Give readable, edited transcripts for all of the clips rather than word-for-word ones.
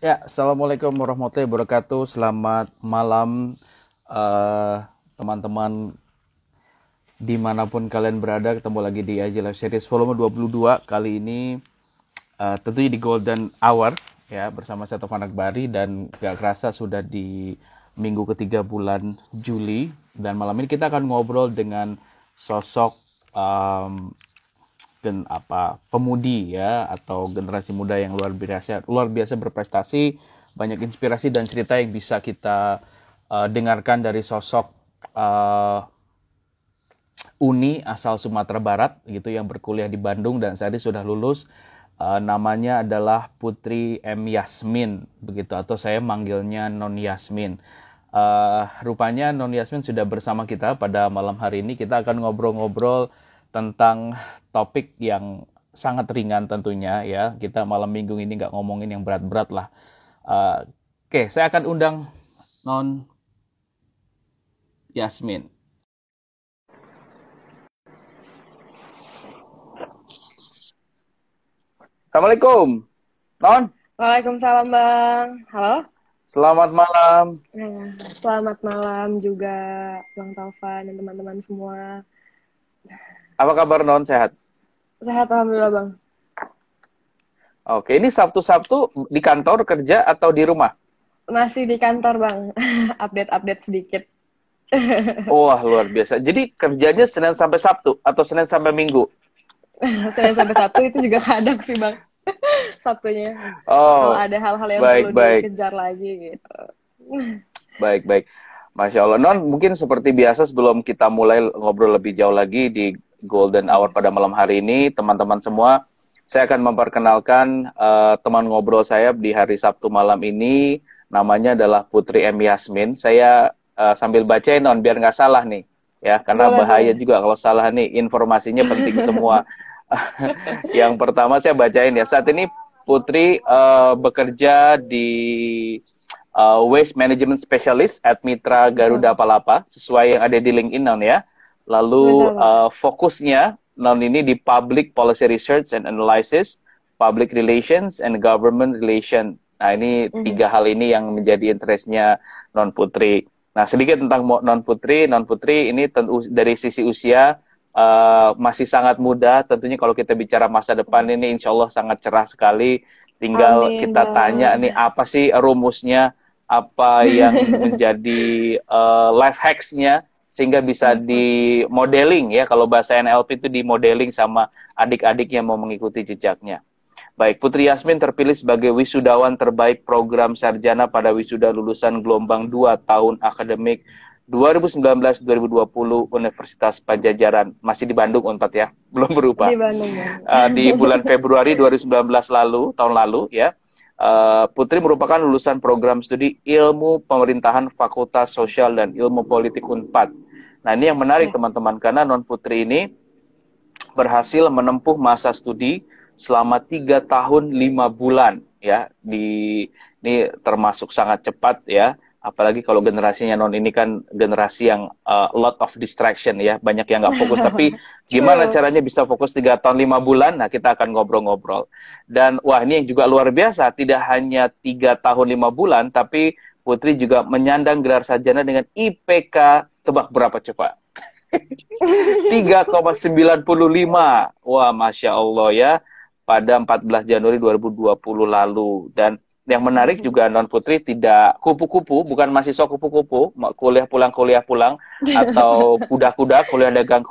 Ya, Assalamualaikum warahmatullahi wabarakatuh. Selamat malam, eh, teman-teman dimanapun kalian berada. Ketemu lagi di IG Live Series volume 22. Kali ini tentunya di Golden Hour ya bersama saya Taufan Akbari dan gak kerasa sudah di minggu ketiga bulan Juli dan malam ini kita akan ngobrol dengan sosok pemudi ya atau generasi muda yang luar biasa berprestasi, banyak inspirasi dan cerita yang bisa kita dengarkan dari sosok uh, Uni asal Sumatera Barat gitu yang berkuliah di Bandung dan saat ini sudah lulus. Namanya adalah Putri M Yasmin begitu atau saya manggilnya Non Yasmin. Rupanya Non Yasmin sudah bersama kita pada malam hari ini. Kita akan ngobrol-ngobrol tentang topik yang sangat ringan tentunya ya. Kita malam minggu ini nggak ngomongin yang berat-berat lah. Oke, saya akan undang Non Yasmin. Assalamualaikum, Non. Waalaikumsalam Bang. Halo. Selamat malam. Selamat malam juga Bang Taufan dan teman-teman semua. Apa kabar Non? Sehat? Sehat Alhamdulillah Bang. Oke, ini Sabtu-Sabtu di kantor kerja atau di rumah? Masih di kantor Bang. Update-update sedikit. Wah, luar biasa. Jadi kerjanya Senin sampai Sabtu atau Senin sampai Minggu? Senin sampai Sabtu itu juga kadang sih Bang. Sabtunya. Kalau Oh, ada hal-hal yang perlu baik, baik. dikejar lagi gitu. Baik, baik. Masya Allah. Non, mungkin seperti biasa sebelum kita mulai ngobrol lebih jauh lagi di Golden Hour pada malam hari ini, teman-teman semua, saya akan memperkenalkan teman ngobrol saya di hari Sabtu malam ini. Namanya adalah Putri M. Yasmin. Saya sambil bacain, Non, biar nggak salah nih. Ya, karena Boleh, bahaya boleh. juga kalau salah nih. Informasinya penting semua. Yang pertama saya bacain ya. Saat ini Putri bekerja di Waste Management Specialist at Mitra Garuda Betul. Palapa, sesuai yang ada di LinkedIn, Non ya. Lalu Betul Bang. fokusnya Non ini di Public Policy Research and Analysis, Public Relations, and Government Relation. Nah, ini Mhm. tiga hal ini yang menjadi interestnya Non Putri. Nah, sedikit tentang Non Putri. Non Putri ini tentu dari sisi usia masih sangat muda. Tentunya kalau kita bicara masa depan ini insya Allah sangat cerah sekali. Tinggal Amin kita tanya Bang. nih apa sih rumusnya, apa yang menjadi life hacks-nya sehingga bisa Life hacks. di modeling ya, kalau bahasa NLP itu di modeling sama adik-adik yang mau mengikuti jejaknya. Baik, Putri Yasmin terpilih sebagai wisudawan terbaik program sarjana pada wisuda lulusan gelombang 2 tahun akademik 2019-2020 Universitas Pajajaran. Masih di Bandung, Unpad ya, belum Di berubah. Bandung Bang. Di bulan Februari 2019 lalu, tahun lalu ya, Putri merupakan lulusan program studi Ilmu Pemerintahan Fakultas Sosial dan Ilmu Politik Unpad. Nah, ini yang menarik Oke. teman-teman, karena Non Putri ini berhasil menempuh masa studi selama 3 tahun 5 bulan ya. Ini termasuk sangat cepat ya, apalagi kalau generasinya Non ini kan generasi yang lot of distraction ya, banyak yang nggak fokus. Tapi gimana True. caranya bisa fokus 3 tahun 5 bulan? Nah, kita akan ngobrol-ngobrol. Dan wah, ini yang juga luar biasa, tidak hanya 3 tahun 5 bulan, tapi Putri juga menyandang gelar sarjana dengan IPK, tebak berapa coba? 3,95. Wah, Masya Allah ya. Pada 14 Januari 2020 lalu. Dan yang menarik juga Non Putri tidak kupu-kupu, bukan mahasiswa kupu-kupu, kuliah pulang, atau kuda-kuda, kuliah dagang,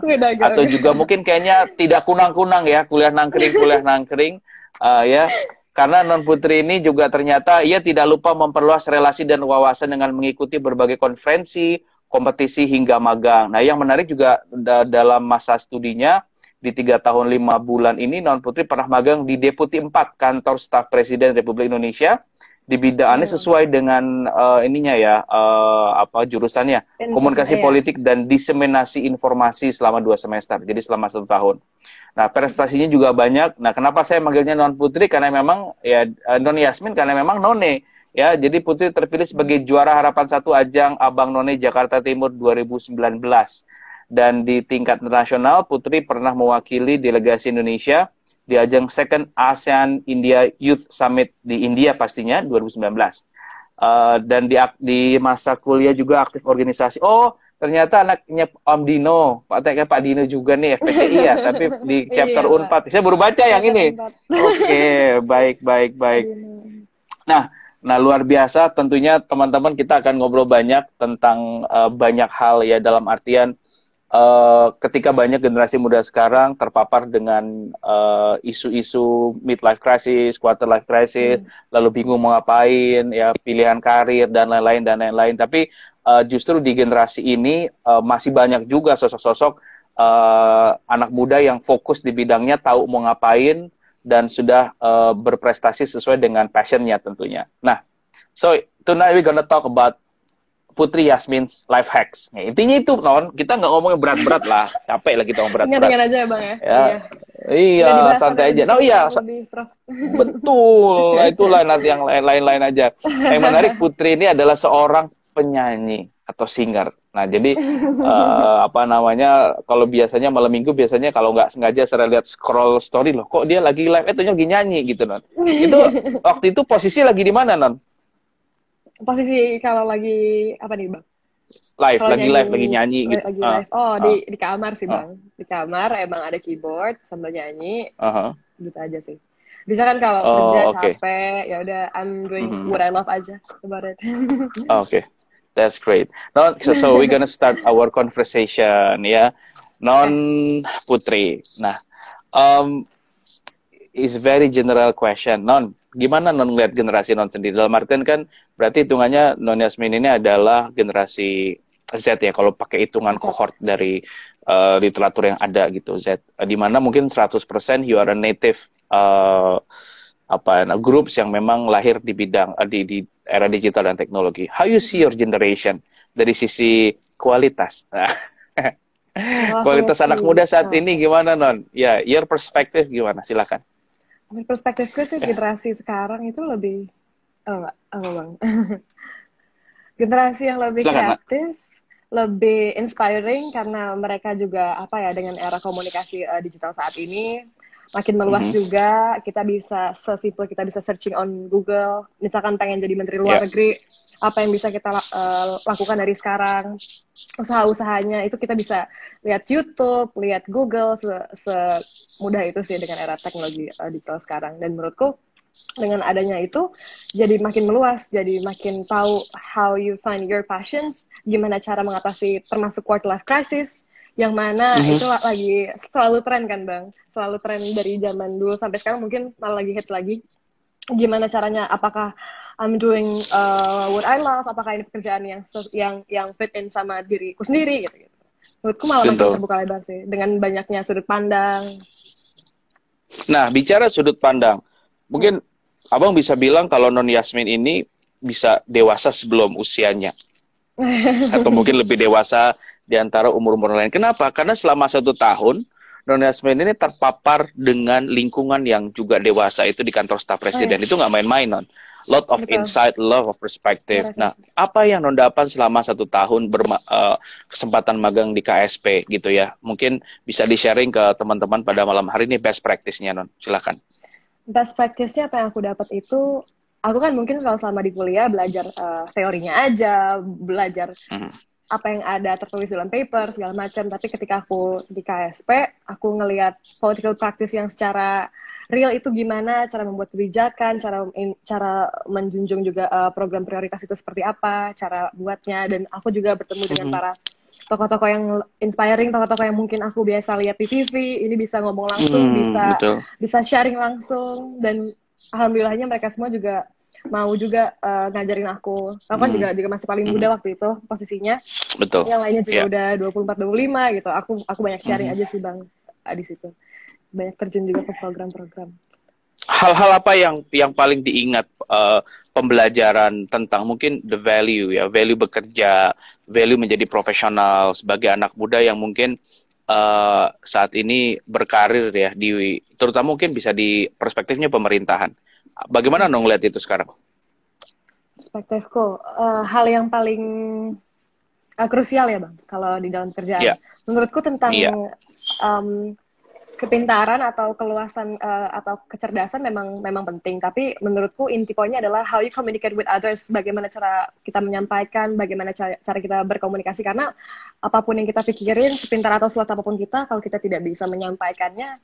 Gue atau dagang. juga mungkin kayaknya tidak kunang-kunang ya, kuliah nangkring, ya. Karena Non Putri ini juga ternyata ia tidak lupa memperluas relasi dan wawasan dengan mengikuti berbagai konferensi, kompetisi hingga magang. Nah, yang menarik juga dalam masa studinya di 3 tahun 5 bulan ini, Non Putri pernah magang di Deputi 4 Kantor Staf Presiden Republik Indonesia di bidangnya Hmm. sesuai dengan ininya ya, apa jurusannya, Interest komunikasi ya. politik dan diseminasi informasi selama 2 semester. Jadi selama 1 tahun. Nah, prestasinya juga banyak. Nah, kenapa saya manggilnya Non Putri? Karena memang ya Non Yasmin karena memang None. Ya, jadi Putri terpilih sebagai juara harapan 1 ajang Abang None Jakarta Timur 2019. Dan di tingkat internasional, Putri pernah mewakili delegasi Indonesia di ajang Second ASEAN India Youth Summit di India pastinya 2019. Dan di masa kuliah juga aktif organisasi. Oh, ternyata anaknya Om Dino, Pak Dino juga nih FPTI ya, tapi di chapter Iya, Unpad. Saya baru baca yang ini. Oke, baik. Nah, luar biasa. Tentunya teman-teman kita akan ngobrol banyak tentang banyak hal ya, dalam artian ketika banyak generasi muda sekarang terpapar dengan isu-isu midlife crisis, quarter life crisis, lalu bingung mau ngapain, ya pilihan karir dan lain-lain. Tapi justru di generasi ini masih banyak juga sosok-sosok anak muda yang fokus di bidangnya, tahu mau ngapain dan sudah berprestasi sesuai dengan passionnya tentunya. Nah, so tonight we're gonna talk about Putri Yasmin's life hacks. Nah, intinya itu, Non. Kita nggak ngomongin berat-berat lah. Capek lah kita ngomong berat-berat. Ringan-ringan aja, Bang ya. Iya, santai aja. Betul. Nah, itulah nanti yang lain-lain aja. Yang menarik, Putri ini adalah seorang penyanyi atau singer. Nah, jadi kalau biasanya malam minggu biasanya kalau nggak sengaja saya lihat scroll story loh, kok dia lagi live, itu lagi nyanyi gitu, Non. Itu waktu itu posisi lagi di mana, Non? Posisi kalau lagi apa nih, Bang? Lagi nyanyi gitu. Lagi live. Oh, di kamar sih, Bang. Di kamar emang ada keyboard sambil nyanyi. Gitu aja sih. Bisa kan kalau kerja capek, ya udah I'm doing what I love aja about it. Okay. That's great. So we're gonna start our conversation ya. Non Putri. Nah, is very general question. Non, gimana Non ngeliat generasi Non sendiri? Dalam artian kan berarti hitungannya Non Yasmin ini adalah generasi Z ya, kalau pakai hitungan cohort dari literatur yang ada gitu, Z. Di mana mungkin 100% you are a native groups yang memang lahir di bidang di era digital dan teknologi. How you see your generation dari sisi kualitas? Kualitas anak muda saat ini gimana, Non? Ya, your perspective gimana? Silakan. Perspektifku sih generasi sekarang itu lebih Bang. Generasi yang lebih kreatif, lebih inspiring karena mereka juga dengan era komunikasi digital saat ini makin meluas juga. Kita bisa sesimpel kita bisa searching on Google, misalkan pengen jadi menteri luar negeri, apa yang bisa kita lakukan dari sekarang, usaha-usahanya itu kita bisa lihat YouTube, lihat Google, semudah itu sih dengan era teknologi digital sekarang. Dan menurutku dengan adanya itu jadi makin meluas, jadi makin tahu how you find your passions, gimana cara mengatasi termasuk quarter life crisis, yang mana itu lagi selalu tren kan, Bang, selalu tren dari zaman dulu sampai sekarang, mungkin malah lagi hits lagi. Gimana caranya, apakah I'm doing what I love, apakah ini pekerjaan yang fit in sama diriku sendiri gitu. Menurutku malah makin terbuka lebar sih dengan banyaknya sudut pandang. Nah, bicara sudut pandang, mungkin Abang bisa bilang kalau Non Yasmin ini bisa dewasa sebelum usianya. Atau mungkin lebih dewasa di antara umur-umur lain. Kenapa? Karena selama 1 tahun, Non Yasmin ini terpapar dengan lingkungan yang juga dewasa, itu di kantor staf presiden. Itu nggak main-main, Non. Lot of insight, lot of perspective. Nah, apa yang Non dapat selama 1 tahun kesempatan magang di KSP gitu ya? Mungkin bisa di-sharing ke teman-teman pada malam hari ini best practice-nya, Non. Silakan. Best practice-nya apa yang aku dapat itu, aku kan mungkin kalau selama di kuliah belajar teorinya aja, belajar apa yang ada tertulis dalam paper, segala macam. Tapi ketika aku di KSP, aku ngelihat political practice yang secara real itu gimana, cara membuat kebijakan, cara menjunjung juga program prioritas itu seperti apa, cara buatnya. Dan aku juga bertemu dengan para tokoh-tokoh yang inspiring, tokoh-tokoh yang mungkin aku biasa lihat di TV, ini bisa ngomong langsung, bisa sharing langsung, dan alhamdulillahnya mereka semua juga mau juga ngajarin aku. Aku kan juga masih paling muda waktu itu posisinya. Betul. Yang lainnya juga udah 24-25 gitu. Aku banyak sharing aja sih, Bang, di situ. Banyak terjun juga ke program-program. Hal-hal apa yang paling diingat pembelajaran tentang mungkin the value ya, value bekerja, value menjadi profesional sebagai anak muda yang mungkin saat ini berkarir ya, terutama mungkin bisa di perspektifnya pemerintahan. Bagaimana Non ngeliat itu sekarang? Perspektifku, hal yang paling krusial ya Bang, kalau di dalam kerjaan. Iya, Menurutku tentang iya. um, kepintaran atau keluasan atau kecerdasan memang penting, tapi menurutku inti poinnya adalah how you communicate with others, bagaimana cara kita menyampaikan, bagaimana cara kita berkomunikasi, karena apapun yang kita pikirin, sepintar atau seluas apapun kita, kalau kita tidak bisa menyampaikannya,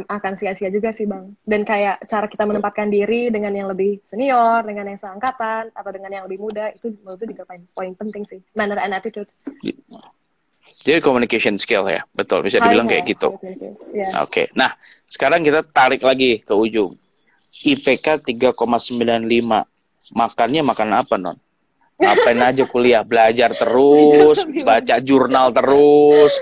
akan sia-sia juga sih Bang. Dan kayak cara kita menempatkan diri dengan yang lebih senior, dengan yang seangkatan, atau dengan yang lebih muda, itu menurutku juga poin penting sih. Manner and attitude. Jadi communication skill ya, betul. Bisa High dibilang kayak ya, gitu. yeah. Oke, nah sekarang kita tarik lagi ke ujung. IPK 3,95. Makannya makan apa, Non? Ngapain aja kuliah? Belajar terus, baca jurnal terus.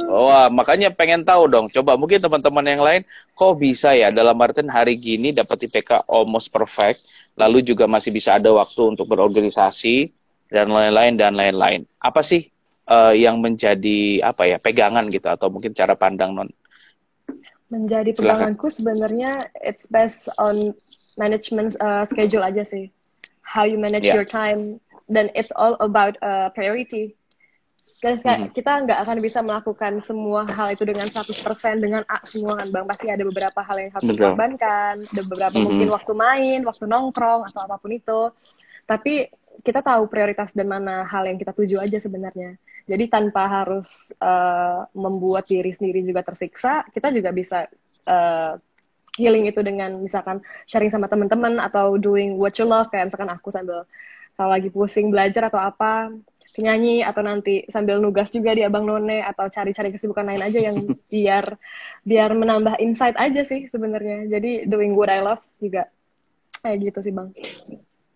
Wah, makanya pengen tahu dong. Coba mungkin teman-teman yang lain, kok bisa ya dalam artian hari gini dapat IPK almost perfect, lalu juga masih bisa ada waktu untuk berorganisasi, dan lain-lain. Apa sih yang menjadi apa ya pegangan gitu atau mungkin cara pandang, Non? Menjadi Silakan. peganganku sebenarnya it's based on management schedule aja sih. How you manage Ya. your time, dan it's all about priority. Guys, kita nggak akan bisa melakukan semua hal itu dengan 100% dengan A semua kan Bang. Pasti ada beberapa hal yang harus Betul. dikorbankan, ada beberapa mungkin waktu main, waktu nongkrong, atau apapun itu. Tapi kita tahu prioritas dan mana hal yang kita tuju aja sebenarnya. Jadi tanpa harus membuat diri sendiri juga tersiksa, kita juga bisa healing itu dengan misalkan sharing sama teman-teman atau doing what you love, kayak misalkan aku sambil kalau lagi pusing belajar atau apa, nyanyi, atau nanti sambil nugas juga di Abang None, atau cari-cari kesibukan lain aja yang biar menambah insight aja sih sebenarnya. Jadi doing what I love juga kayak gitu sih Bang.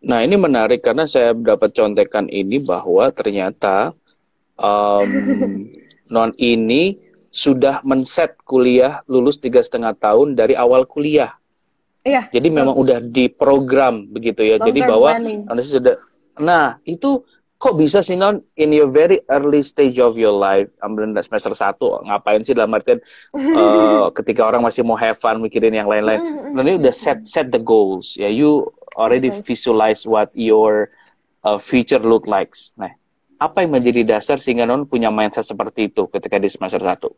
Nah, ini menarik karena saya dapat contekan ini bahwa ternyata Non ini sudah men-set kuliah lulus 3,5 tahun dari awal kuliah. Iya. Jadi memang udah diprogram begitu ya. Jadi bahwa sudah. Nah, itu kok bisa sih Non in your very early stage of your life, semester 1, ngapain sih dalam artian ketika orang masih mau have fun mikirin yang lain-lain. Non ini udah set the goals ya. You already visualize what your future look like. Nah, apa yang menjadi dasar sehingga Non punya mindset seperti itu ketika di semester 1?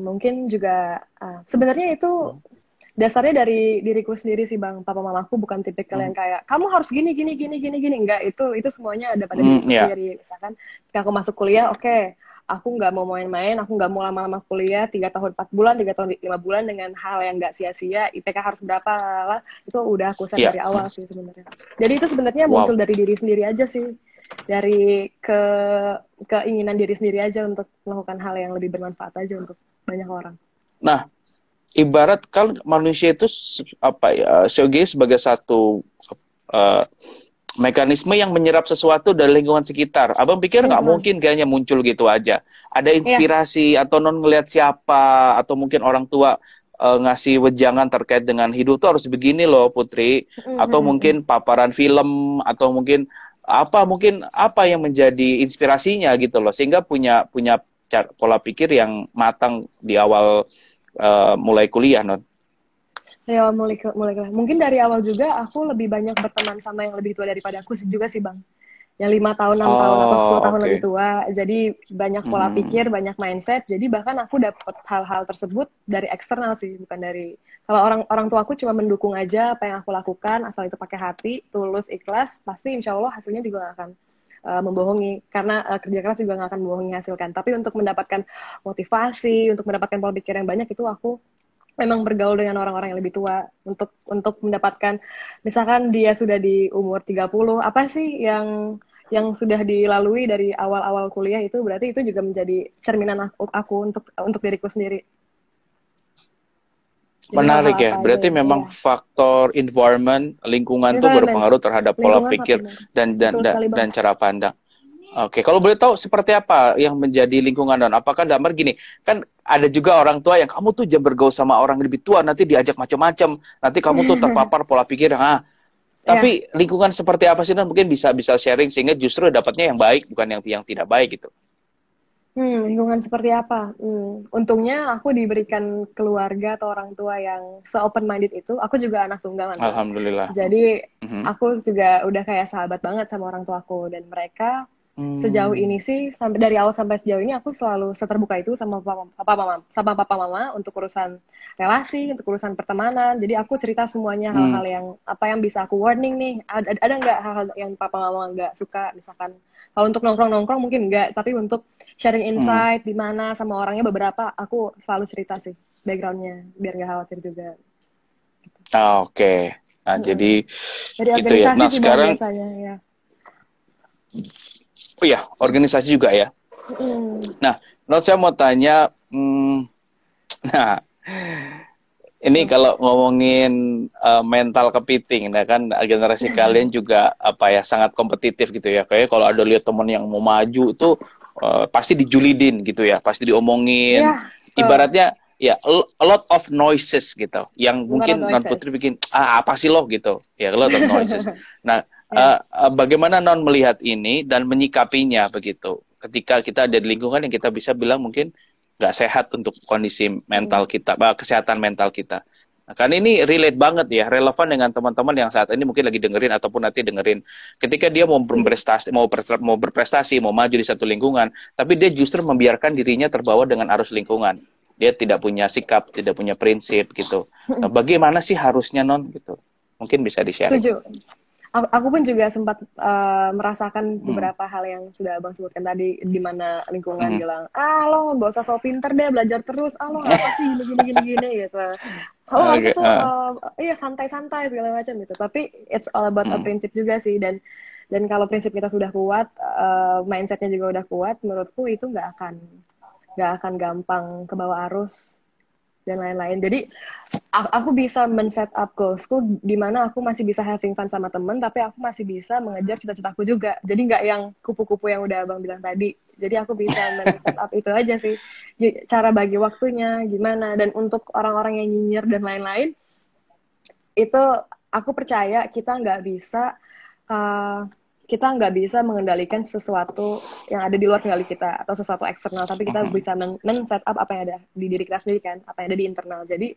Mungkin juga sebenarnya itu dasarnya dari diriku sendiri sih Bang. Papa mamaku bukan tipikal yang kayak kamu harus gini. Enggak, itu semuanya ada pada diriku sendiri. Misalkan ketika aku masuk kuliah, oke, aku nggak mau main-main, aku nggak mau lama-lama kuliah 3 tahun 4 bulan, 3 tahun 5 bulan dengan hal yang nggak sia-sia, IPK harus berapa lah, itu udah aku set dari awal sih sebenarnya. Jadi itu sebenarnya muncul dari diri sendiri aja sih, dari keinginan diri sendiri aja untuk melakukan hal yang lebih bermanfaat aja untuk banyak orang. Nah, ibarat kan manusia itu apa ya, sebagai satu mekanisme yang menyerap sesuatu dari lingkungan sekitar. Abang pikir nggak mungkin kayaknya muncul gitu aja. Ada inspirasi atau Non ngelihat siapa atau mungkin orang tua ngasih wejangan terkait dengan hidup tuh harus begini loh Putri, atau mungkin paparan film atau mungkin apa yang menjadi inspirasinya gitu loh, sehingga punya pola pikir yang matang di awal mulai kuliah, Non. Ya, mulai mungkin dari awal juga aku lebih banyak berteman sama yang lebih tua daripada aku juga sih Bang. Yang 5 tahun, 6 tahun atau 10 tahun lebih tua. Jadi banyak pola pikir, banyak mindset. Jadi bahkan aku dapat hal-hal tersebut dari eksternal sih, bukan dari. Kalau orang tua aku cuma mendukung aja apa yang aku lakukan, asal itu pakai hati, tulus, ikhlas, pasti insya Allah hasilnya juga gak akan membohongi, karena kerja keras juga gak akan membohongi hasil kan. Tapi untuk mendapatkan motivasi, untuk mendapatkan pola pikir yang banyak, itu aku memang bergaul dengan orang-orang yang lebih tua untuk mendapatkan, misalkan dia sudah di umur 30, apa sih yang sudah dilalui dari awal-awal kuliah, itu berarti itu juga menjadi cerminan aku untuk diriku sendiri. Jadi menarik ya, berarti memang faktor environment, lingkungan tuh berpengaruh terhadap pola pikir dan cara pandang. Oke, kalau boleh tahu seperti apa yang menjadi lingkungan Non? Apakah damar gini, kan ada juga orang tua yang kamu tuh jangan bergaul sama orang lebih tua, nanti diajak macam-macam, nanti kamu tuh terpapar pola pikir, tapi lingkungan seperti apa sih Non? Mungkin bisa sharing sehingga justru dapatnya yang baik, bukan yang tidak baik gitu. Lingkungan seperti apa? Untungnya aku diberikan keluarga atau orang tua yang se-open minded itu. Aku juga anak tunggal kan, Bang. Alhamdulillah. Jadi Mhm. aku juga udah kayak sahabat banget sama orang tuaku dan mereka sejauh Hmm. ini sih sampai dari awal sampai sejauh ini aku selalu seterbuka itu sama papa mama untuk urusan relasi, untuk urusan pertemanan. Jadi aku cerita semuanya Hmm. hal-hal yang apa yang bisa aku warning nih. Ada nggak hal-hal yang papa mama nggak suka misalkan kalau untuk nongkrong-nongkrong mungkin nggak, tapi untuk sharing Hmm. insight di mana sama orangnya beberapa aku selalu cerita sih backgroundnya biar nggak khawatir juga. Ah, oke. Nah, jadi Mm-mm. Dari itu ya. organisasi Nah, sih bang sekarang, biasanya ya. oh ya, organisasi juga ya. Mm. Nah, menurut saya mau tanya, nah, ini Apa? kalau ngomongin mental kepiting, nah kan generasi kalian juga apa ya sangat kompetitif gitu ya. Kayak kalau ada lihat teman yang mau maju tuh pasti dijulidin gitu ya, pasti diomongin. Ya, betul. Ibaratnya ya a lot of noises gitu. Yang A lot of mungkin non putri noises. bikin apa sih lo gitu. Ya a lot of noises. Nah, Ya, bagaimana non melihat ini dan menyikapinya begitu? Ketika kita ada di lingkungan yang kita bisa bilang mungkin nggak sehat untuk kondisi mental mm, kita, kesehatan mental kita. Nah, kan ini relate banget ya, relevan dengan teman-teman yang saat ini mungkin lagi dengerin ataupun nanti dengerin. Ketika dia mau setuju. berprestasi, mau berprestasi, mau maju di satu lingkungan, tapi dia justru membiarkan dirinya terbawa dengan arus lingkungan. Dia tidak punya sikap, tidak punya prinsip gitu. Nah, bagaimana sih harusnya non gitu? Mungkin bisa di-sharing. Setuju. Aku pun juga sempat merasakan Hmm. beberapa hal yang sudah abang sebutkan tadi, di mana lingkungan Hmm. bilang, lo gak usah so pinter deh, belajar terus, lo ngapa sih gini gini gini gini gitu. Lo harusnya Oke. tuh iya santai-santai segala macam gitu. Tapi it's all about a Hmm. prinsip juga sih, dan kalau prinsip kita sudah kuat, mindsetnya juga udah kuat, menurutku itu nggak akan gampang ke bawah arus dan lain-lain. Jadi aku bisa men-set up goalsku di mana aku masih bisa having fun sama temen, tapi aku masih bisa mengejar cita-citaku juga. Jadi nggak yang kupu-kupu yang udah abang bilang tadi. Jadi aku bisa men-set up itu aja sih. Cara bagi waktunya gimana. Dan untuk orang-orang yang nyinyir dan lain-lain, itu aku percaya uh, kita nggak bisa mengendalikan sesuatu yang ada di luar kendali kita atau sesuatu eksternal, tapi kita Hmm. bisa men-set up apa yang ada di diri kita sendiri kan, apa yang ada di internal. Jadi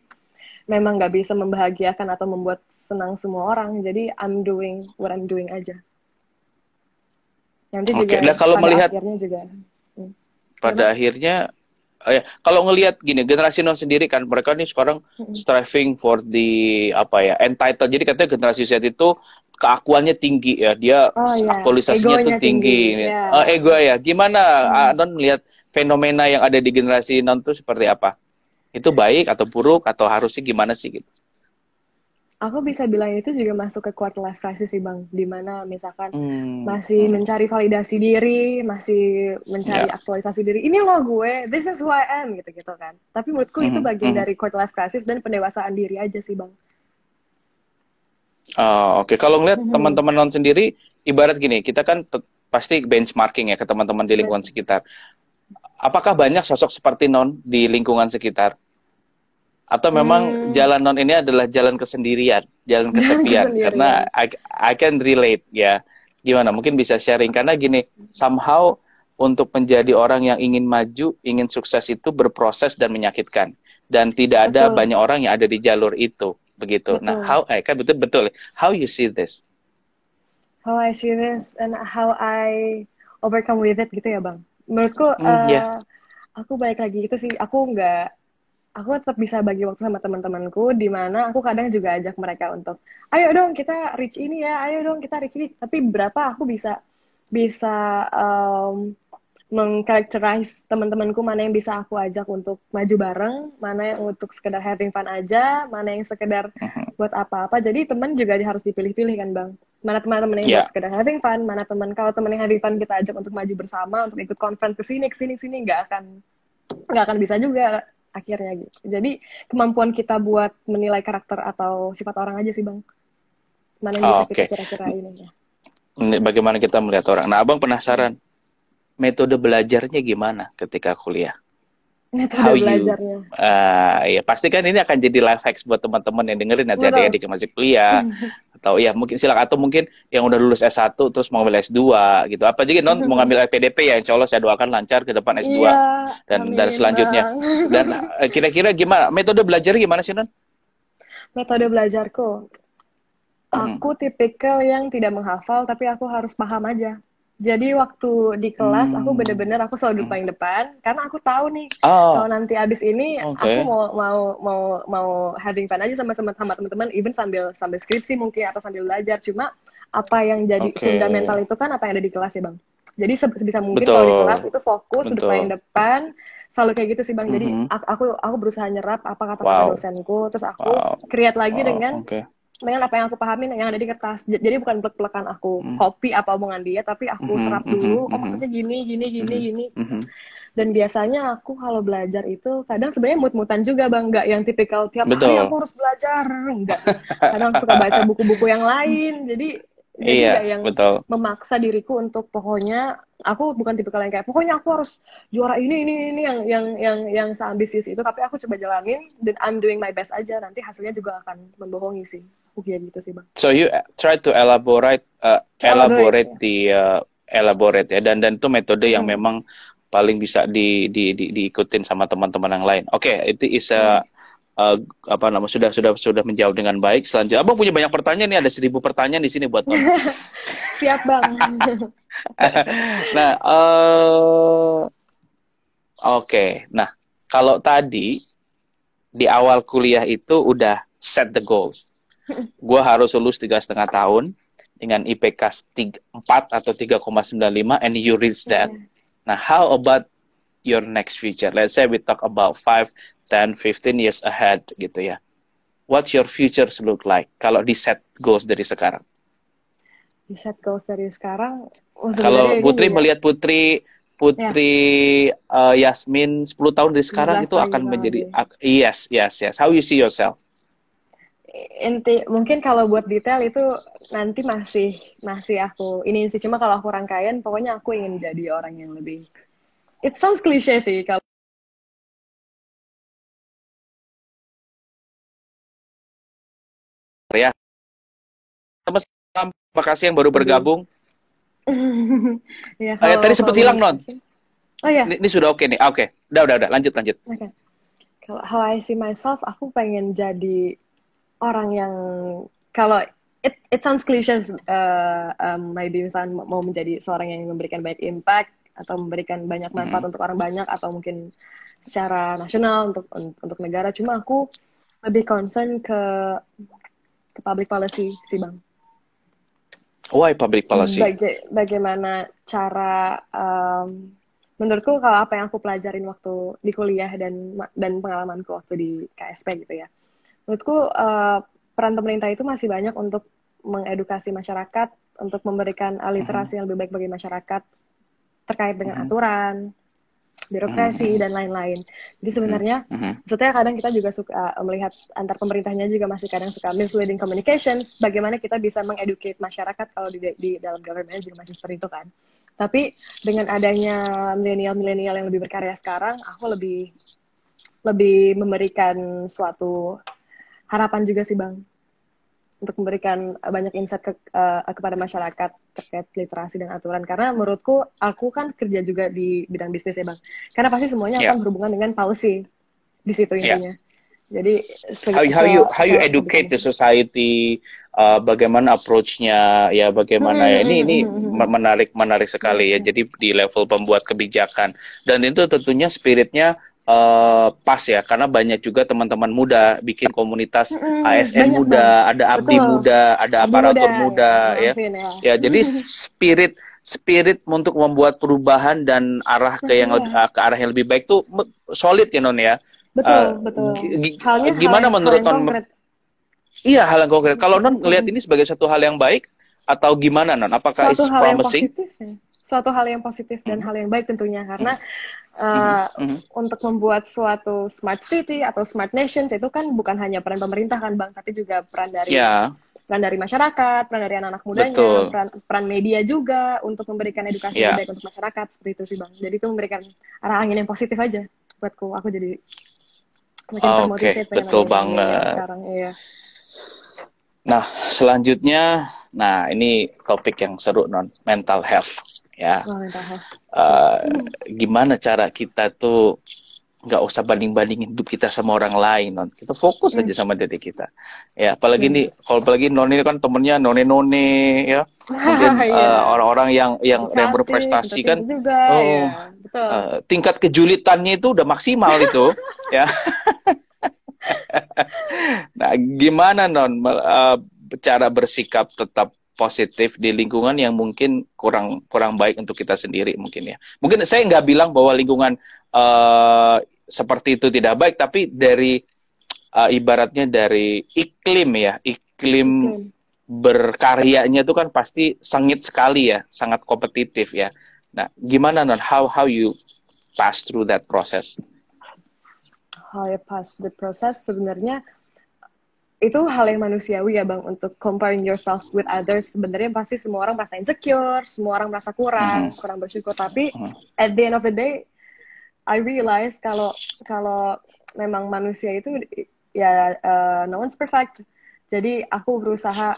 memang nggak bisa membahagiakan atau membuat senang semua orang. Jadi I'm doing what I'm doing aja. Nanti Oke, juga nah kalau pada melihat akhirnya juga. Ya bang? pada akhirnya ya, kalau ngelihat gini generasi non sendiri kan mereka nih sekarang striving for the apa ya entitled, jadi katanya generasi Z itu keakuannya tinggi ya, dia Oh ya, aktualisasinya tuh egonya tinggi. tinggi. Ya. Ego ya gimana, Hmm. non melihat fenomena yang ada di generasi non tuh seperti apa, itu baik atau buruk atau harusnya gimana sih gitu. Aku bisa bilang itu juga masuk ke quarter life crisis sih bang, dimana misalkan Hmm, masih hmm, mencari validasi diri, masih ya, mencari aktualisasi diri. Ini loh gue, this is who I am gitu-gitu kan. Tapi menurutku itu hmm, bagian hmm. dari quarter life crisis dan pendewasaan diri aja sih bang. Oke. Kalau ngeliat Mhm. teman-teman non sendiri, ibarat gini, kita kan pasti benchmarking ya ke teman-teman di lingkungan sekitar. Apakah banyak sosok seperti non di lingkungan sekitar? Atau memang Hmm, jalan non ini adalah jalan kesendirian, jalan jangan kesepian? Karena kesendirian. I can relate ya. Gimana? Mungkin bisa sharing karena gini, somehow untuk menjadi orang yang ingin maju, ingin sukses itu berproses dan menyakitkan. Dan tidak ada Betul, banyak orang yang ada di jalur itu, begitu. Nah, betul. kan betul betul. How you see this? How I see this and how I overcome with it gitu ya bang. Menurutku Ya. aku balik lagi itu sih. Aku tetap bisa bagi waktu sama teman-temanku di mana aku kadang juga ajak mereka untuk ayo dong kita reach ini ya, ayo dong kita reach ini. Tapi berapa aku bisa bisa mengkarakterize teman-temanku mana yang bisa aku ajak untuk maju bareng, mana yang untuk sekedar having fun aja, mana yang sekedar Mhm. buat apa-apa. Jadi teman juga harus dipilih-pilih kan bang. Mana teman-teman yang buat Ya. sekedar having fun, mana teman kalau teman yang having fun kita ajak untuk maju bersama, untuk ikut conference ke sini nggak akan bisa juga akhirnya gitu. Jadi kemampuan kita buat menilai karakter atau sifat orang aja sih bang. Mana yang bisa kita Oke. kira-kira ini ya. Ini bagaimana kita melihat orang. Nah, Abang Hmm. penasaran metode belajarnya gimana ketika kuliah? Metode How you belajarnya. ya pasti kan ini akan jadi life hacks buat teman-teman yang dengerin nanti Betul. adik-adik yang masih kuliah atau ya mungkin silakan, atau mungkin yang udah lulus S1 terus mau ngambil S2 gitu. Apa juga non mau ngambil LPDP ya, insya Allah saya doakan lancar ke depan S2 Iya, dan amin selanjutnya. Bang. Dan kira-kira gimana metode belajar gimana sih non? Metode belajarku, Mhm. aku tipikal yang tidak menghafal, tapi aku harus paham aja. Jadi waktu di kelas aku Hmm. bener-bener aku selalu duduk Mhm. paling depan karena aku tahu nih Oh, kalau nanti abis ini aku oke. mau having fun aja sama teman-teman, even sambil sambil skripsi mungkin atau sambil belajar. Cuma apa yang jadi Oke. fundamental itu kan apa yang ada di kelas ya bang. Jadi sebisa mungkin kalau di kelas Betul. itu fokus duduk paling Betul. depan, selalu kayak gitu sih bang. Jadi Mhm. aku berusaha nyerap apa kata-kata Wow. dosenku, terus aku Wow. create lagi Wow. dengan Oke. apa yang aku pahamin yang ada di kertas. Jadi bukan plek-plekan aku Mhm. copy apa omongan dia, tapi aku Mhm. serap Mhm. dulu, oh Mhm. maksudnya gini, gini, gini, Mhm. gini. Mhm. Dan biasanya aku kalau belajar itu kadang sebenarnya mut-mutan juga bang, nggak yang tipikal tiap hari Betul. aku harus belajar, enggak. Kadang suka baca buku-buku yang lain, jadi Iya, nggak yang betul. memaksa diriku untuk pokoknya aku bukan tipikal yang kayak pokoknya aku harus juara ini yang seambisius itu, tapi aku coba jalanin dan I'm doing my best aja, nanti hasilnya juga akan membohongi sih. Kayak gitu sih bang. So you try to Elaborate elaborate ya. elaborate ya, dan itu metode yang Mm-mm. memang paling bisa diikutin sama teman-teman yang lain. Oke, itu Iya. uh, apa nama sudah menjawab dengan baik. Selanjutnya, abang punya banyak pertanyaan nih, ada 1.000 pertanyaan di sini buat non. Siap bang. Nah, oke. Nah, kalau tadi di awal kuliah itu udah set the goals. Gue harus lulus 3,5 tahun dengan IPK 4 atau 3,95 and you reach that. Iya. Nah, how about your next future? Let's say we talk about 5, 10, 15 years ahead gitu ya. What's your futures look like kalau di set goals dari sekarang? Di set goals dari sekarang, oh Kalau sebenarnya ini Putri juga melihat Putri ya Putri Yasmin 10 tahun dari sekarang 15 itu lagi akan kurang menjadi lebih. yes, yes, yes. How you see yourself? Mungkin kalau buat detail itu nanti masih masih aku ini sih, cuma kalau aku rangkaian pokoknya aku ingin jadi orang yang lebih, it sounds cliche sih kalau Ya, teman-teman, terima kasih yang baru lebih bergabung. ya Tadi kalau sempat hilang non. communication. Oh ya, Ini sudah oke nih. Oke, udah, lanjut. oke. Kalau how I see myself, aku pengen jadi orang yang kalau it sounds cliche, maybe misalnya mau menjadi seorang yang memberikan banyak impact atau memberikan banyak manfaat Mhm. untuk orang banyak atau mungkin secara nasional untuk negara. Cuma aku lebih concern ke public policy sih bang. Why public policy? Bagaimana cara menurutku kalau apa yang aku pelajarin waktu di kuliah dan pengalamanku waktu di KSP gitu ya. Menurutku peran pemerintah itu masih banyak untuk mengedukasi masyarakat, untuk memberikan Mhm. literasi yang lebih baik bagi masyarakat terkait dengan Mhm. aturan, birokrasi, Mhm. dan lain-lain. Jadi Mhm. sebenarnya, Mhm. maksudnya kadang kita juga suka melihat antar pemerintahnya juga masih kadang suka misleading communications, bagaimana kita bisa mengeducate masyarakat kalau di dalam government juga masih seperti itu kan. Tapi dengan adanya milenial-milenial yang lebih berkarya sekarang, aku lebih lebih memberikan suatu harapan juga sih Bang, untuk memberikan banyak insight kepada masyarakat terkait literasi dan aturan. Karena menurutku, aku kan kerja juga di bidang bisnis ya Bang. Karena pasti semuanya Ya, akan berhubungan dengan policy di situ ya. intinya. Jadi How you sebisa educate the mungkin. society, bagaimana approach-nya, ya bagaimana ya, ini menarik sekali ya. Menarik ya. Jadi di level pembuat kebijakan, dan itu tentunya spiritnya pas ya, karena banyak juga teman-teman muda bikin komunitas ASN Banyak Bang. muda, ada abdi Betul. muda, ada Abdi muda aparatur ya, muda ya. maafin ya. Ya, jadi spirit untuk membuat perubahan dan arah ke Masih ya. ke arah yang lebih baik tuh solid ya non ya. Betul, betul. Gimana Hal menurut yang non? konkret. Iya, hal yang konkret. Kalau non ngelihat ini sebagai satu hal yang baik atau gimana non? Apakah Suatu it's hal yang promising? positif ya. Suatu hal yang positif dan Mhm. hal yang baik tentunya, karena Mhm. Mhm. Mhm. untuk membuat suatu smart city atau smart nations itu kan bukan hanya peran pemerintah kan Bang, tapi juga Ya, peran dari masyarakat, peran dari anak-anak mudanya, betul. peran media juga untuk memberikan edukasi lebih Ya, baik untuk masyarakat, seperti itu sih Bang. Jadi itu memberikan arah angin yang positif aja buatku. Aku jadi makin oke, termotivate pengen betul ada milenial banget. sekarang. Iya. Nah, selanjutnya, nah ini topik yang seru non, mental health ya. Oh, mental health. Eh, Gimana cara kita tuh nggak usah banding-bandingin hidup kita sama orang lain non, kita fokus aja sama diri kita ya, apalagi nih, Bener. kalau apalagi non ini kan temennya none-none ya, mungkin Iya. orang-orang yang Cantik, berprestasi kan, pintar-pintar juga, ya. oh, Betul. tingkat kejulitannya itu udah maksimal itu ya. Nah, gimana non cara bersikap tetap positif di lingkungan yang mungkin kurang kurang baik untuk kita sendiri mungkin ya. Mungkin saya nggak bilang bahwa lingkungan seperti itu tidak baik, tapi dari ibaratnya dari iklim ya, iklim Oke. berkaryanya itu kan pasti sengit sekali ya, sangat kompetitif ya. Nah, gimana non? How you pass through that process? How you pass the process sebenarnya itu hal yang manusiawi ya Bang, untuk comparing yourself with others. Sebenarnya pasti semua orang merasa insecure, semua orang merasa kurang Mhm. bersyukur. Tapi at the end of the day, I realize kalau kalau memang manusia itu ya no one's perfect. Jadi aku berusaha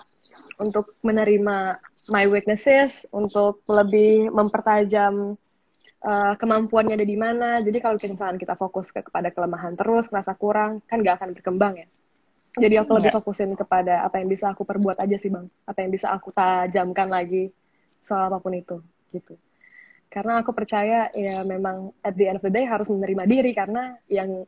untuk menerima my weaknesses, untuk lebih mempertajam kemampuannya ada di mana. Jadi kalau misalkan kita fokus kepada kelemahan terus, merasa kurang, kan nggak akan berkembang ya. Jadi aku lebih Ya. fokusin kepada apa yang bisa aku perbuat aja sih Bang. Apa yang bisa aku tajamkan lagi soal apapun itu gitu. Karena aku percaya ya memang at the end of the day harus menerima diri, karena yang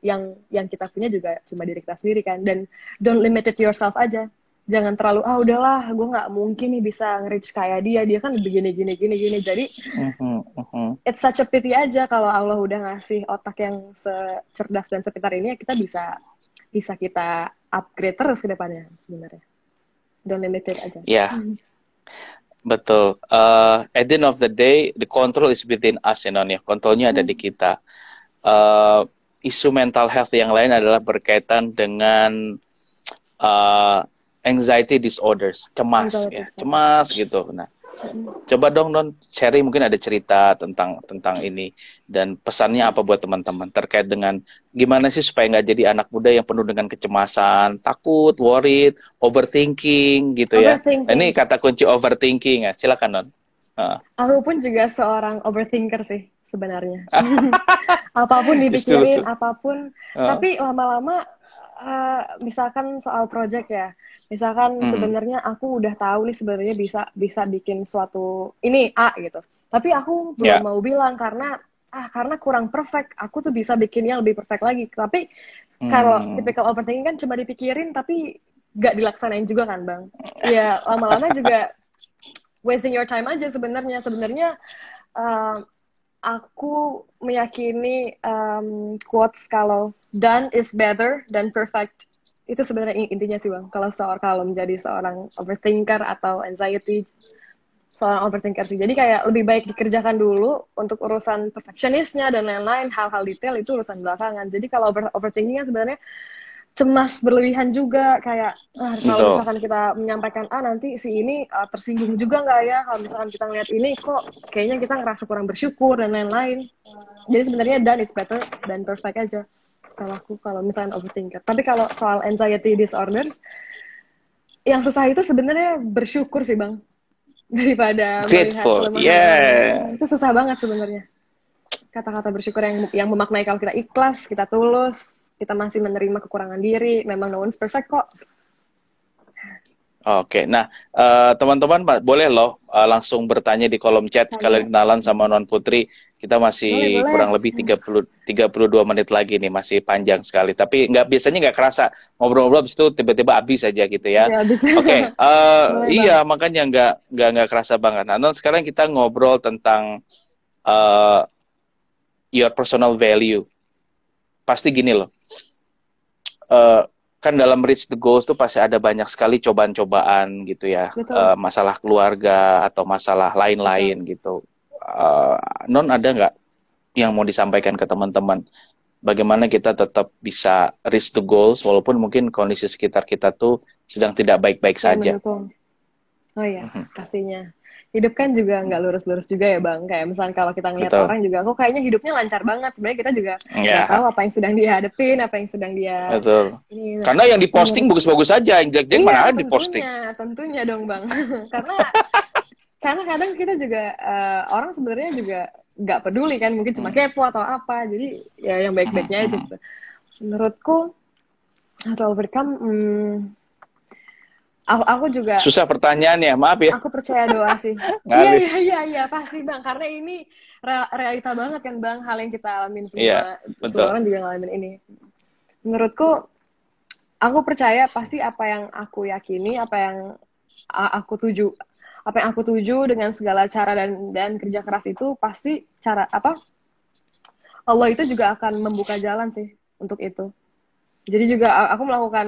kita punya juga cuma diri kita sendiri kan. Dan don't limit it yourself aja. Jangan terlalu udahlah gue nggak mungkin nih bisa nge-reach kayak dia kan begini gini gini gini. Jadi Mhm, mhm. it's such a pity aja kalau Allah udah ngasih otak yang secerdas dan sepintar ini, ya kita bisa kita upgrade terus ke depannya sebenarnya. Don't limit it aja. Ya, betul. At the end of the day, the control is within us, ya, non ya. Kontrolnya ada di kita. Eh, Isu mental health yang lain adalah berkaitan dengan eh, anxiety disorders, cemas, Anxiety ya, disorder. cemas gitu. Nah, coba dong non sharing, mungkin ada cerita tentang ini dan pesannya apa buat teman-teman terkait dengan gimana sih supaya nggak jadi anak muda yang penuh dengan kecemasan, takut, worried, overthinking gitu ya. Nah, ini Overthinking. kata kunci overthinking ya. Silakan non. Ah. Aku pun juga seorang overthinker sih sebenarnya. Apapun Still, dipikirin, apapun. ah. Tapi lama-lama, misalkan soal project ya. Misalkan Hmm. sebenarnya aku udah tahu nih sebenarnya bisa bikin suatu ini A gitu. Tapi aku belum Ya. mau bilang karena kurang perfect. Aku tuh bisa bikinnya lebih perfect lagi. Tapi kalau Hmm. typical overthinking kan cuma dipikirin tapi gak dilaksanain juga kan Bang. Ya lama-lama juga wasting your time aja sebenarnya. Sebenarnya aku meyakini quotes kalau done is better than perfect. Itu sebenarnya intinya sih Bang. Kalau menjadi seorang overthinker atau anxiety, seorang overthinker sih. Jadi kayak lebih baik dikerjakan dulu untuk urusan perfectionistnya dan lain-lain, hal-hal detail itu urusan belakangan. Jadi kalau overthinking kan sebenarnya cemas berlebihan juga, kayak kalau Betul. misalkan kita menyampaikan nanti si ini tersinggung juga nggak ya kalau misalkan kita ngeliat ini kok kayaknya kita ngerasa kurang bersyukur dan lain-lain. Jadi sebenarnya done it's better than perfect aja kalau misalkan overthinker. Tapi kalau soal anxiety disorders, yang susah itu sebenarnya bersyukur sih Bang, daripada melihat Grateful. kelemahan orang lain. Yeah. Itu susah banget sebenarnya. Kata-kata bersyukur yang memaknai kalau kita ikhlas, kita tulus, kita masih menerima kekurangan diri. Memang no one's perfect kok. Oke, nah teman-teman boleh loh langsung bertanya di kolom chat Tanya. sekalian kenalan sama Non Putri. Kita Boleh, masih boleh. kurang lebih 32 menit lagi nih, masih panjang sekali. Tapi biasanya nggak kerasa ngobrol-ngobrol habis itu tiba-tiba habis aja gitu ya. Ya, bisa. Oke, Boleh, Bang. iya makanya nggak kerasa banget. Nah, Non, sekarang kita ngobrol tentang uh, your personal value. Pasti gini loh. Uh, Kan dalam reach the goals tuh pasti ada banyak sekali cobaan-cobaan gitu ya, Betul. masalah keluarga atau masalah lain-lain Betul. gitu. Non, ada nggak yang mau disampaikan ke teman-teman? Bagaimana kita tetap bisa reach the goals walaupun mungkin kondisi sekitar kita tuh sedang tidak baik-baik Saya saja. mendukung. Oh iya, Mhm. pastinya. hidup kan juga nggak lurus-lurus juga ya Bang. Kayak misalnya kalau kita ngeliat Betul. orang juga, kok kayaknya hidupnya lancar banget. Sebenarnya kita juga nggak tahu Ya, apa yang sedang dia hadepin, apa yang sedang dia betul. ini. Karena yang diposting Menurut, bagus-bagus aja, yang jelek-jelek iya mana ada diposting. tentunya dong Bang. Karena kadang kita juga orang sebenarnya juga nggak peduli kan, mungkin cuma Hmm. kepo atau apa. Jadi ya yang baik-baiknya aja gitu. Menurutku to overcome, aku juga Susah pertanyaannya, maaf ya. aku percaya doa sih. Iya, Ngalih. iya, pasti Bang. Karena ini realita banget kan Bang, hal yang kita alamin Iya, semua betul. orang juga ngalamin ini. Menurutku, aku percaya pasti apa yang aku yakini, apa yang aku tuju, apa yang aku tuju dengan segala cara dan kerja keras itu pasti cara apa? Allah itu juga akan membuka jalan sih untuk itu. Jadi juga aku melakukan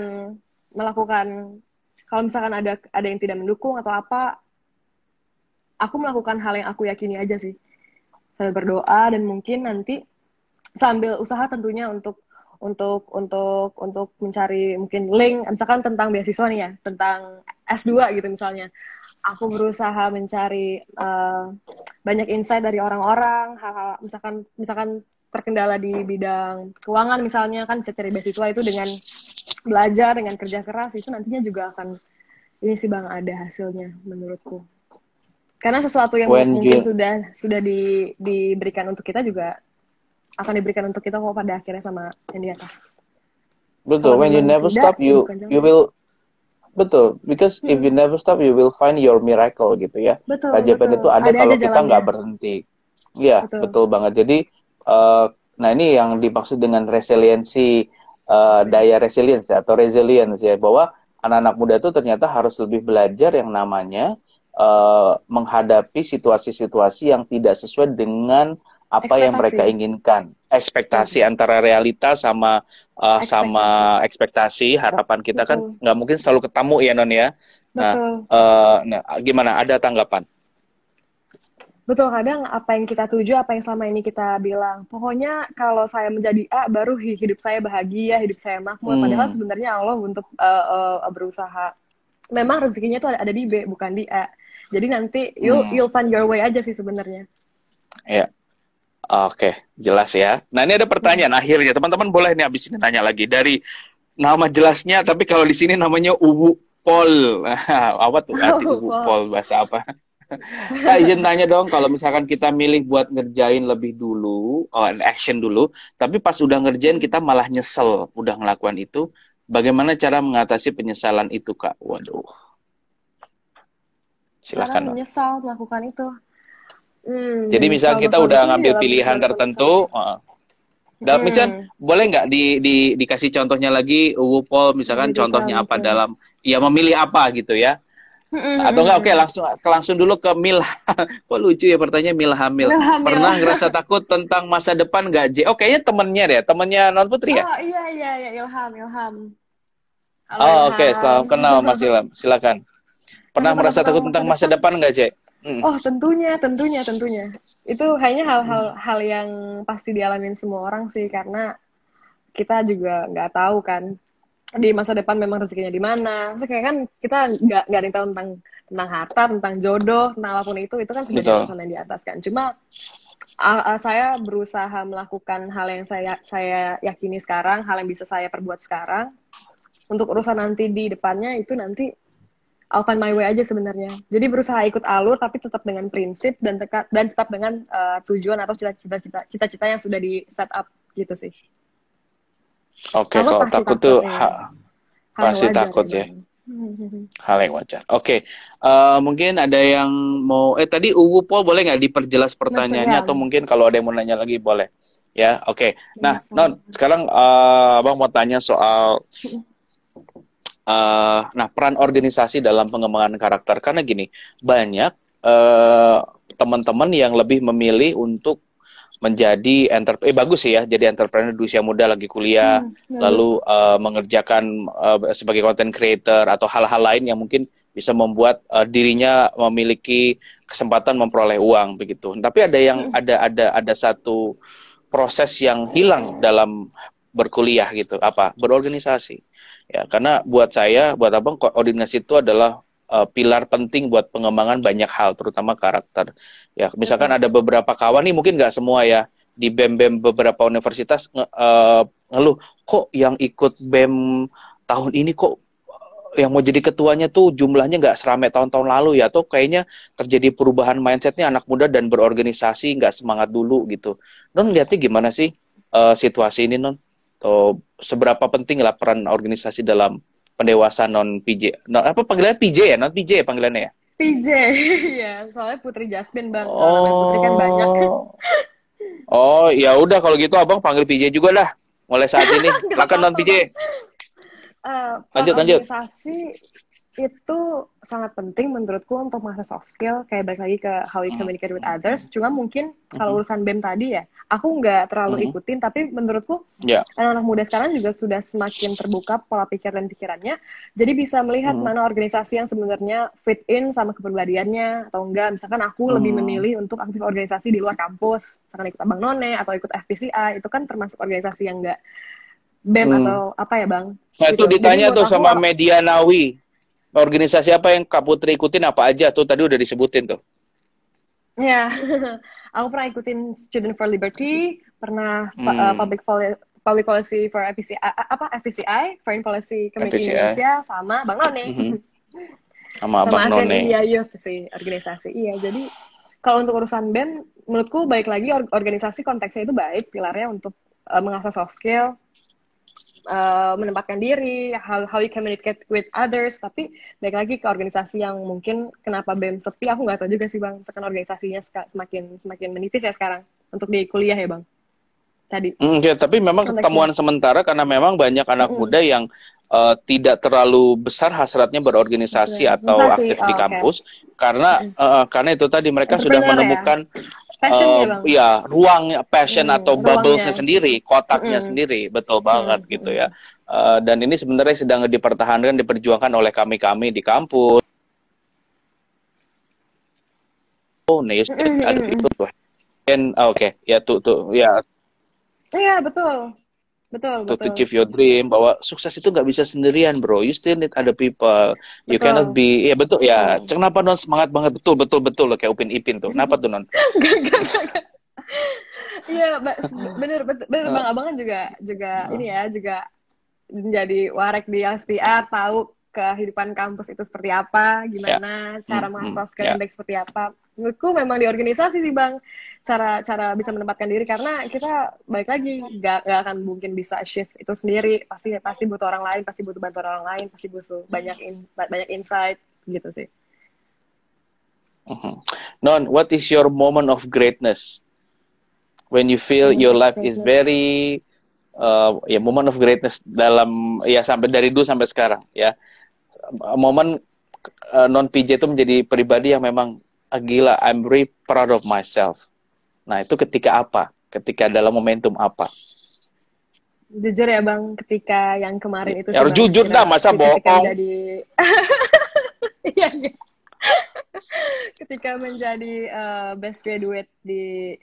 kalau misalkan ada yang tidak mendukung atau apa, aku melakukan hal yang aku yakini aja sih. Sambil berdoa dan mungkin nanti sambil usaha tentunya untuk mencari mungkin link misalkan tentang beasiswa nih ya, tentang S2 gitu misalnya. Aku berusaha mencari banyak insight dari orang-orang, hal-hal misalkan terkendala di bidang keuangan misalnya kan bisa cari beasiswa itu dengan belajar dengan kerja keras itu nantinya juga akan ini sih Bang ada hasilnya menurutku. Karena sesuatu yang When mungkin you sudah diberikan untuk kita juga akan diberikan untuk kita kok pada akhirnya sama yang di atas. Kalau betul, when you memang never tidak, stop, ya you bukan you jalan. will betul, because if you never stop, you will find your miracle gitu ya. Betul, Keajaiban itu betul. ada Ada kalau kita jalannya. nggak berhenti. Iya, Betul. betul banget. Jadi, nah ini yang dimaksud dengan resiliensi, Resilience. daya resilience ya, atau resilience ya, bahwa anak-anak muda itu ternyata harus lebih belajar yang namanya menghadapi situasi-situasi yang tidak sesuai dengan apa yang mereka Ekspektasi. inginkan. Ekspektasi Betul. antara realita sama Ekspektasi. ekspektasi, harapan kita kan Betul. nggak mungkin selalu ketemu ya Non ya. Nah, Betul. nah gimana? Ada tanggapan? Betul, kadang apa yang kita tuju, apa yang selama ini kita bilang. Pokoknya kalau saya menjadi A, baru hidup saya bahagia, hidup saya makmur. Padahal Hmm, sebenarnya Allah untuk berusaha. Memang rezekinya tuh ada di B, bukan di A. Jadi nanti hmm, you'll find your way aja sih sebenarnya. ya, oke, jelas ya. Nah ini ada pertanyaan akhirnya, teman-teman boleh nih abis ini tanya lagi dari nama jelasnya, tapi kalau di sini namanya Uwu Pol. Apa tuh arti Uwu Wow. Pol bahasa apa? Kak izin tanya dong, kalau misalkan kita milih buat ngerjain lebih dulu, action dulu, tapi pas udah ngerjain kita malah nyesel udah ngelakuin itu, bagaimana cara mengatasi penyesalan itu, Kak? Waduh, Cara silahkan, Non. menyesal melakukan itu. Jadi misal Menyesal kita melakukan udah itu sih ngambil dalam pilihan dalam kondisi apa tertentu, nih? dalam misalkan Hmm, boleh nggak dikasih contohnya lagi, Pol, misalkan lebih detail contohnya apa mungkin. dalam, ya memilih apa gitu ya? Atau enggak, oke, langsung dulu ke Kok lucu ya pertanyaan Milhamil. Hamil. Pernah ngerasa takut tentang masa depan nggak, J? Oh, kayaknya temennya deh, temennya Non Putri ya? Oh iya Ilham. Halo Oh, oke, Ilham. salam kenal Mas Ilham. Silakan. Pernah Takut apa merasa takut tentang masa tentang masa depan? depan nggak, J? Hmm, Oh tentunya. Itu kayaknya hal yang pasti dialamin semua orang sih karena kita juga nggak tahu kan di masa depan memang rezekinya di mana. Terus kayak kan kita nggak ada yang tahu tentang harta, tentang jodoh, tentang apapun itu kan sudah dari betul. urusan yang di atas kan. Cuma saya berusaha melakukan hal yang saya yakini sekarang, hal yang bisa saya perbuat sekarang. Untuk urusan nanti di depannya itu nanti I'll find my way aja sebenarnya. Jadi berusaha ikut alur tapi tetap dengan prinsip dan tetap dengan tujuan atau cita-cita yang sudah di set up gitu sih. Oke, Takut kalau pasti takut takut tuh ya. Hal yang pasti wajar takut ya ya. bang. Hal yang wajar. Oke, mungkin ada yang mau, tadi Pol boleh nggak diperjelas Mas pertanyaannya, ya, atau mungkin kalau ada yang mau nanya lagi boleh. Ya, oke. Nah, Mas. Non, sekarang Abang mau tanya soal nah, peran organisasi dalam pengembangan karakter. Karena gini, banyak teman-teman yang lebih memilih untuk menjadi bagus sih ya, jadi entrepreneur di usia muda lagi kuliah, Bagus. lalu mengerjakan sebagai content creator atau hal-hal lain yang mungkin bisa membuat dirinya memiliki kesempatan memperoleh uang begitu. Tapi ada yang ada satu proses yang hilang dalam berkuliah gitu, apa? Berorganisasi. Ya, karena buat saya, buat Abang, koordinasi itu adalah pilar penting buat pengembangan banyak hal, terutama karakter. Ya, misalkan ada beberapa kawan nih, mungkin nggak semua ya, di BEM-BEM beberapa universitas ngeluh, kok yang ikut BEM tahun ini kok yang mau jadi ketuanya tuh jumlahnya nggak seramai tahun-tahun lalu ya, atau kayaknya terjadi perubahan mindsetnya anak muda dan berorganisasi nggak semangat dulu gitu. Non lihatnya gimana sih situasi ini Non? Atau seberapa penting lah peran organisasi dalam pendewasaan non PJ? Non, apa panggilannya PJ ya? Non PJ ya panggilannya ya? PJ, ya, soalnya Putri Jasmine bang, kalau namanya Putri kan banyak. Oh, oh ya udah kalau gitu abang panggil PJ juga lah. Mulai saat ini, Nggak silakan Non apa-apa bang. PJ. Peran Lanjut lanjut. organisasi itu sangat penting menurutku untuk masa soft skill, kayak balik lagi ke how you Mhm, communicate with others. Cuma mungkin kalau mhm, urusan BEM tadi ya, aku nggak terlalu mhm. ikutin, tapi menurutku Ya. anak-anak muda sekarang juga sudah semakin terbuka pola pikir dan pikirannya, jadi bisa melihat Mhm, mana organisasi yang sebenarnya fit in sama kepribadiannya atau enggak. Misalkan aku lebih mhm, memilih untuk aktif organisasi di luar kampus, misalkan ikut Abang None atau ikut FPCI, itu kan termasuk organisasi yang enggak BEM mhm. atau apa ya Bang, Nah itu gitu. Jadi ditanya menurut tuh aku sama Medianawi. Organisasi apa yang Kak Putri ikutin apa aja tuh tadi udah disebutin tuh. ya, aku pernah ikutin Student for Liberty, pernah Hmm, Public Policy for FPCI, apa FPCI, Foreign Policy Committee FPCI. Indonesia, sama Bang None, Mhm. Sama sama Abang ASEAN None. India Youth sih organisasi. Iya, jadi kalau untuk urusan BEM, menurutku baik lagi organisasi konteksnya itu baik, pilarnya untuk mengasah soft skill, menempatkan diri, how you communicate with others, tapi balik lagi ke organisasi yang mungkin kenapa BEM sepi, aku nggak tahu juga sih Bang, sekarang organisasinya semakin semakin menipis ya sekarang, untuk di kuliah ya Bang, tadi, Ya, tapi memang konteksnya. temuan sementara karena memang banyak anak Mm-mm. muda yang tidak terlalu besar hasratnya berorganisasi atau Organisasi, aktif di oh, oke. Okay. karena itu tadi mereka sudah Entrepreneur ya, menemukan passionnya Bang. ya ruang passion atau bubblesnya Ruangnya. sendiri, kotaknya Mm-mm. sendiri, betul banget gitu ya. Mm-mm. Dan ini sebenarnya sedang dipertahankan, diperjuangkan oleh kami-kami di kampus. Oh, nih ada itu Mm-mm. tuh. Oke, ya tuh ya Iya, betul. Betul, to betul. achieve your dream bahwa sukses itu nggak bisa sendirian bro, you still need other people, you cannot Betul. be ya betul ya. Betul. Kenapa non semangat banget, betul betul betul loh kayak Upin Ipin tuh, kenapa tuh non? Gak. Iya, bener, bener, bener Eh, Bang. Abang kan juga juga eh, ini ya, juga menjadi warek di SPR, tahu kehidupan kampus itu seperti apa, ya, gimana cara mengasah yang ya. baik seperti apa. Menurutku memang di organisasi sih Bang, cara cara bisa menempatkan diri, karena kita baik lagi gak akan mungkin bisa shift itu sendiri, pasti pasti butuh orang lain, pasti butuh bantuan orang lain, pasti butuh banyak insight gitu sih. Mhm. Non, what is your moment of greatness when you feel Moment your of life is greatness. very ya moment of greatness dalam ya sampai dari dulu sampai sekarang ya, momen non PJ itu menjadi pribadi yang memang gila, I'm very proud of myself. Nah, itu ketika apa? Ketika dalam momentum apa? Jujur ya Bang, ketika yang kemarin itu Ya sih harus Bang, jujur dah, masa ketika bohong? menjadi iya, iya. Ketika menjadi best graduate di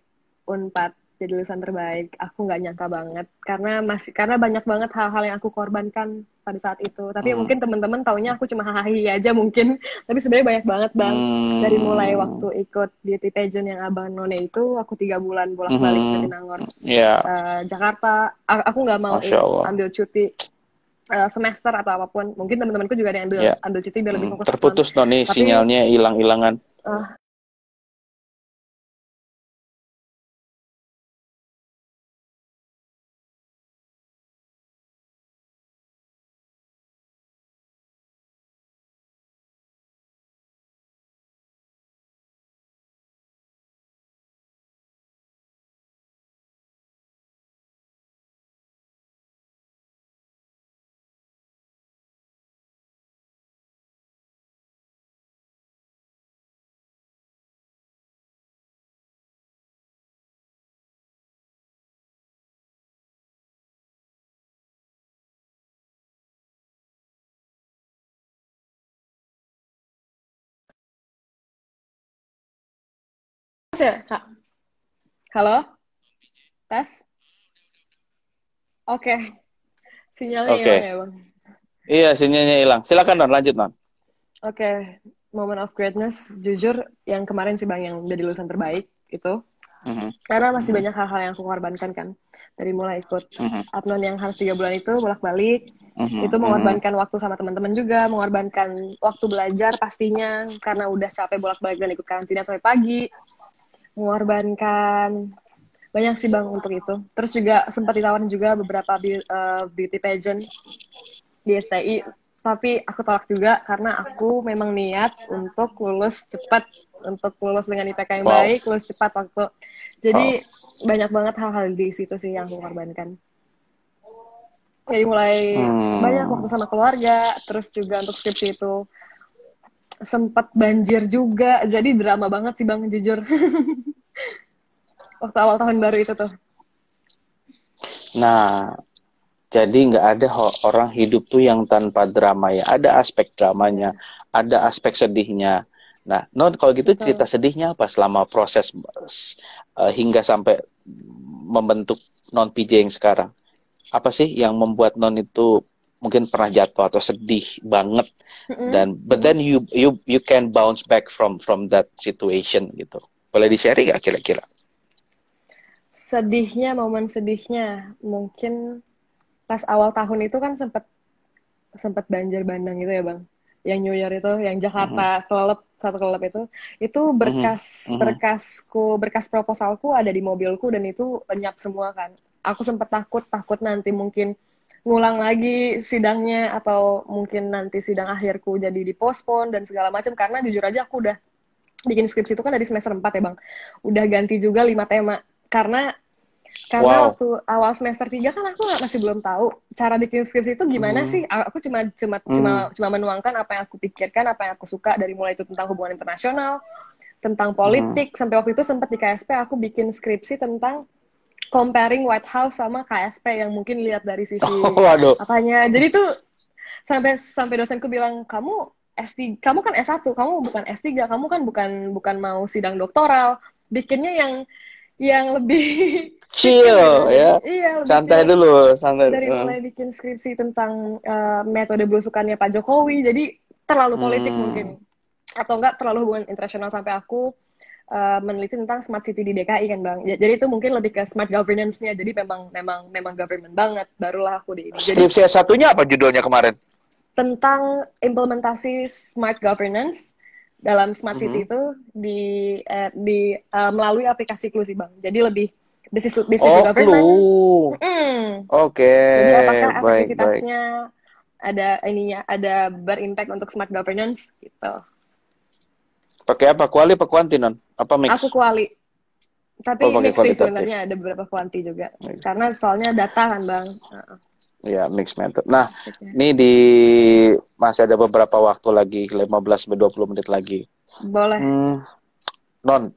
Unpad, jadi lulusan terbaik, aku nggak nyangka banget, karena banyak banget hal-hal yang aku korbankan pada saat itu. Tapi Hmm. mungkin teman-teman taunya aku cuma hahaha aja mungkin, tapi sebenarnya banyak banget Bang. Dari mulai Hmm. waktu ikut beauty pageant yang Abang None itu, aku 3 bulan bolak-balik Hmm. Jatinangor, Ya, Jakarta. Aku nggak mau Masya Allah. ambil cuti semester atau apapun. Mungkin teman-temanku juga ada yang ambil Ya. ambil cuti biar lebih fokus pon. Terputus nih Tapi sinyalnya, hilang-hilangan. uh, ya, Kak. Halo, tes. Oke, sinyalnya hilang Oke. ya, Bang. Iya, sinyalnya hilang. Silakan non, lanjut non. Oke, moment of greatness, jujur yang kemarin sih Bang yang jadi lulusan terbaik itu. Mhm, Karena masih mhm, banyak hal-hal yang aku korbankan kan. Dari mulai ikut mhm, Apnon yang harus 3 bulan itu bolak-balik, mhm, itu mhm. mengorbankan waktu sama teman-teman juga, mengorbankan waktu belajar pastinya karena udah capek bolak-balik dan ikut karantina sampai pagi, mengorbankan banyak sih Bang untuk itu. Terus juga sempat ditawarin juga beberapa beauty pageant di STI, tapi aku tolak juga karena aku memang niat untuk lulus cepat, untuk lulus dengan IPK yang Wow, baik, lulus cepat waktu. wow. Jadi banyak banget hal-hal di situ sih yang aku korbankan. Jadi mulai banyak Hmm. waktu sama keluarga, terus juga untuk skripsi itu sempat banjir juga, jadi drama banget sih Bang, jujur. Waktu awal tahun baru itu tuh. Nah, jadi nggak ada orang hidup tuh yang tanpa drama ya. Ada aspek dramanya, Iya, ada aspek sedihnya. Nah, Non, kalau gitu cerita betul. sedihnya apa selama proses hingga sampai membentuk Non PJ yang sekarang? Apa sih yang membuat Non itu mungkin pernah jatuh atau sedih banget Mm-mm, dan but mm-mm. then you can bounce back from that situation gitu. Boleh di-share nggak kira-kira? Sedihnya, momen sedihnya, mungkin pas awal tahun itu kan sempat sempat banjir bandang gitu ya bang, yang New Year itu yang Mhm, Jakarta kelelep, satu kelelep itu mhm, berkas mhm. berkasku, berkas proposalku ada di mobilku dan itu lenyap semua kan. Aku sempat takut takut nanti mungkin ngulang lagi sidangnya atau mungkin nanti sidang akhirku jadi dipospon dan segala macam karena jujur aja aku udah bikin skripsi itu kan dari semester 4 ya bang, udah ganti juga 5 tema karena Wow. waktu awal semester 3 kan aku masih belum tahu cara bikin skripsi itu gimana Mhm, sih. Aku cuma cuma cuma mhm, cuma menuangkan apa yang aku pikirkan, apa yang aku suka dari mulai itu tentang hubungan internasional, tentang mhm. politik, sampai waktu itu sempat di KSP aku bikin skripsi tentang comparing White House sama KSP yang mungkin lihat dari Oh, sisi waduh. apanya. Jadi tuh sampai sampai dosenku bilang, "Kamu S3, kamu kan S1, kamu bukan S3, kamu kan bukan bukan mau sidang doktoral. Bikinnya yang lebih chill Chill gitu, ya. iya lebih Santai chill dulu, santai. dari mulai bikin skripsi tentang metode belusukannya Pak Jokowi, jadi terlalu politik Hmm. mungkin atau enggak terlalu hubungan internasional sampai aku meneliti tentang smart city di DKI kan bang. Jadi itu mungkin lebih ke smart governance-nya, jadi memang memang memang government banget, barulah aku di ini. Jadi Skripsi S1-nya apa judulnya kemarin? tentang implementasi smart governance dalam smart city Mhm. itu melalui aplikasi Clue sih bang. Jadi lebih business to Oh, government. Clue. Mm. Oke, Jadi apakah baik, baik. efektivitasnya ada ininya, ada berimpact untuk smart governance gitu. Pakai apa? Kuali apa kuanti, Non? Apa mix? Aku kuali, Oh, tapi pakai mix sih kuantitatif. sebenarnya ada beberapa kuanti juga. Mix. Karena soalnya data kan bang, Ya, mix method. Nah, asiknya. ini masih ada beberapa waktu lagi, 15 sampai 20 menit lagi. Boleh. Hmm, Non,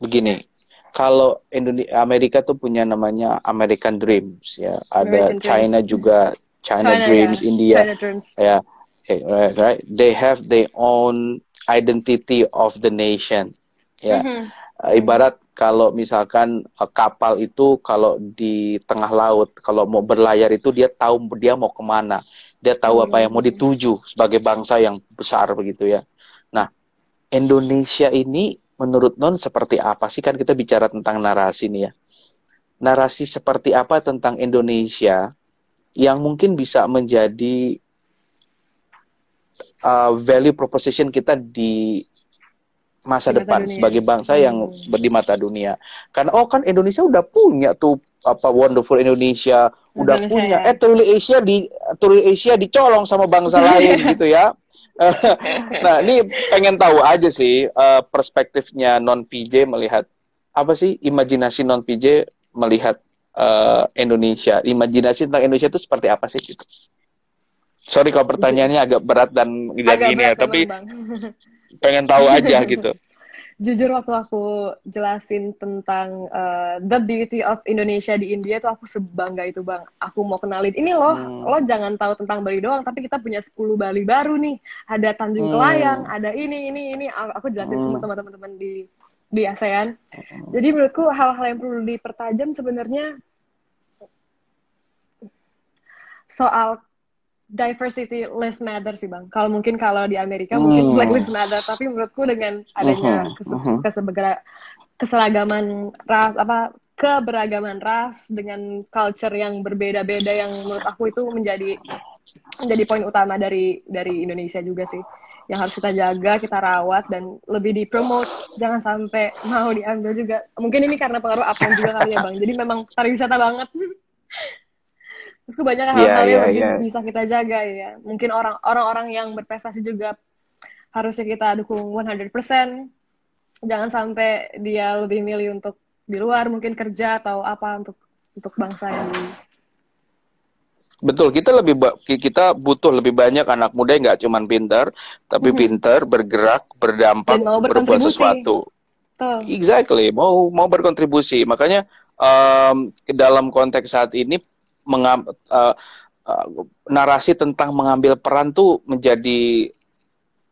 begini. Ya, Kalau Amerika tuh punya namanya American Dreams ya. Ada American China Dreams. juga, China China Dreams, ya, India China Dreams. ya. Right. They have their own identity of the nation. Ya. Mhm, mhm, Ibarat kalau misalkan kapal itu kalau di tengah laut, kalau mau berlayar itu dia tahu dia mau kemana. Dia tahu apa yang mau mhm. dituju sebagai bangsa yang besar begitu ya. Nah, Indonesia ini menurut Non seperti apa sih? Kan kita bicara tentang narasi nih ya. Narasi seperti apa tentang Indonesia yang mungkin bisa menjadi value proposition kita di Di masa mata depan dunia. sebagai bangsa yang Hmm. di mata dunia. Karena kan Indonesia udah punya tuh apa Wonderful Indonesia, udah Indonesia punya ya. Truly Asia dicolong sama bangsa lain gitu ya. Nah, ini pengen tahu aja sih perspektifnya non PJ melihat apa sih imajinasi non PJ melihat Indonesia. Imajinasi tentang Indonesia itu seperti apa sih gitu. Sorry kalau pertanyaannya agak berat dan Agak ini ya, berat memang tapi bang. pengen tahu aja gitu. Jujur waktu aku jelasin tentang the beauty of Indonesia di India tuh aku sebangga itu bang. Aku mau kenalin ini loh, Hmm. lo jangan tahu tentang Bali doang, tapi kita punya 10 Bali baru nih. Ada Tanjung Kelayang, Hmm. ada ini. Aku jelasin semua Hmm. sama teman-teman di ASEAN. Jadi menurutku hal-hal yang perlu dipertajam sebenarnya soal diversity lives matter sih Bang. Kalau mungkin kalau di Amerika mungkin Black Lives Matter, tapi menurutku dengan adanya keseragaman ras keberagaman ras dengan culture yang berbeda-beda yang menurut aku itu menjadi poin utama dari Indonesia juga sih. Yang harus kita jaga, kita rawat dan lebih dipromote. Jangan sampai mau diambil juga. Mungkin ini karena pengaruh Apon juga kali ya Bang. Jadi memang pariwisata banget. Terus banyak hal-hal yang lebih bisa kita jaga ya. Mungkin orang-orang yang berprestasi juga harusnya kita dukung 100%. Jangan sampai dia lebih milih untuk di luar mungkin kerja atau apa untuk bangsa ini. Betul, kita butuh lebih banyak anak muda yang nggak cuma pintar, tapi pintar, bergerak, berdampak, berbuat sesuatu. Exactly, mau berkontribusi. Makanya dalam konteks saat ini narasi tentang mengambil peran tuh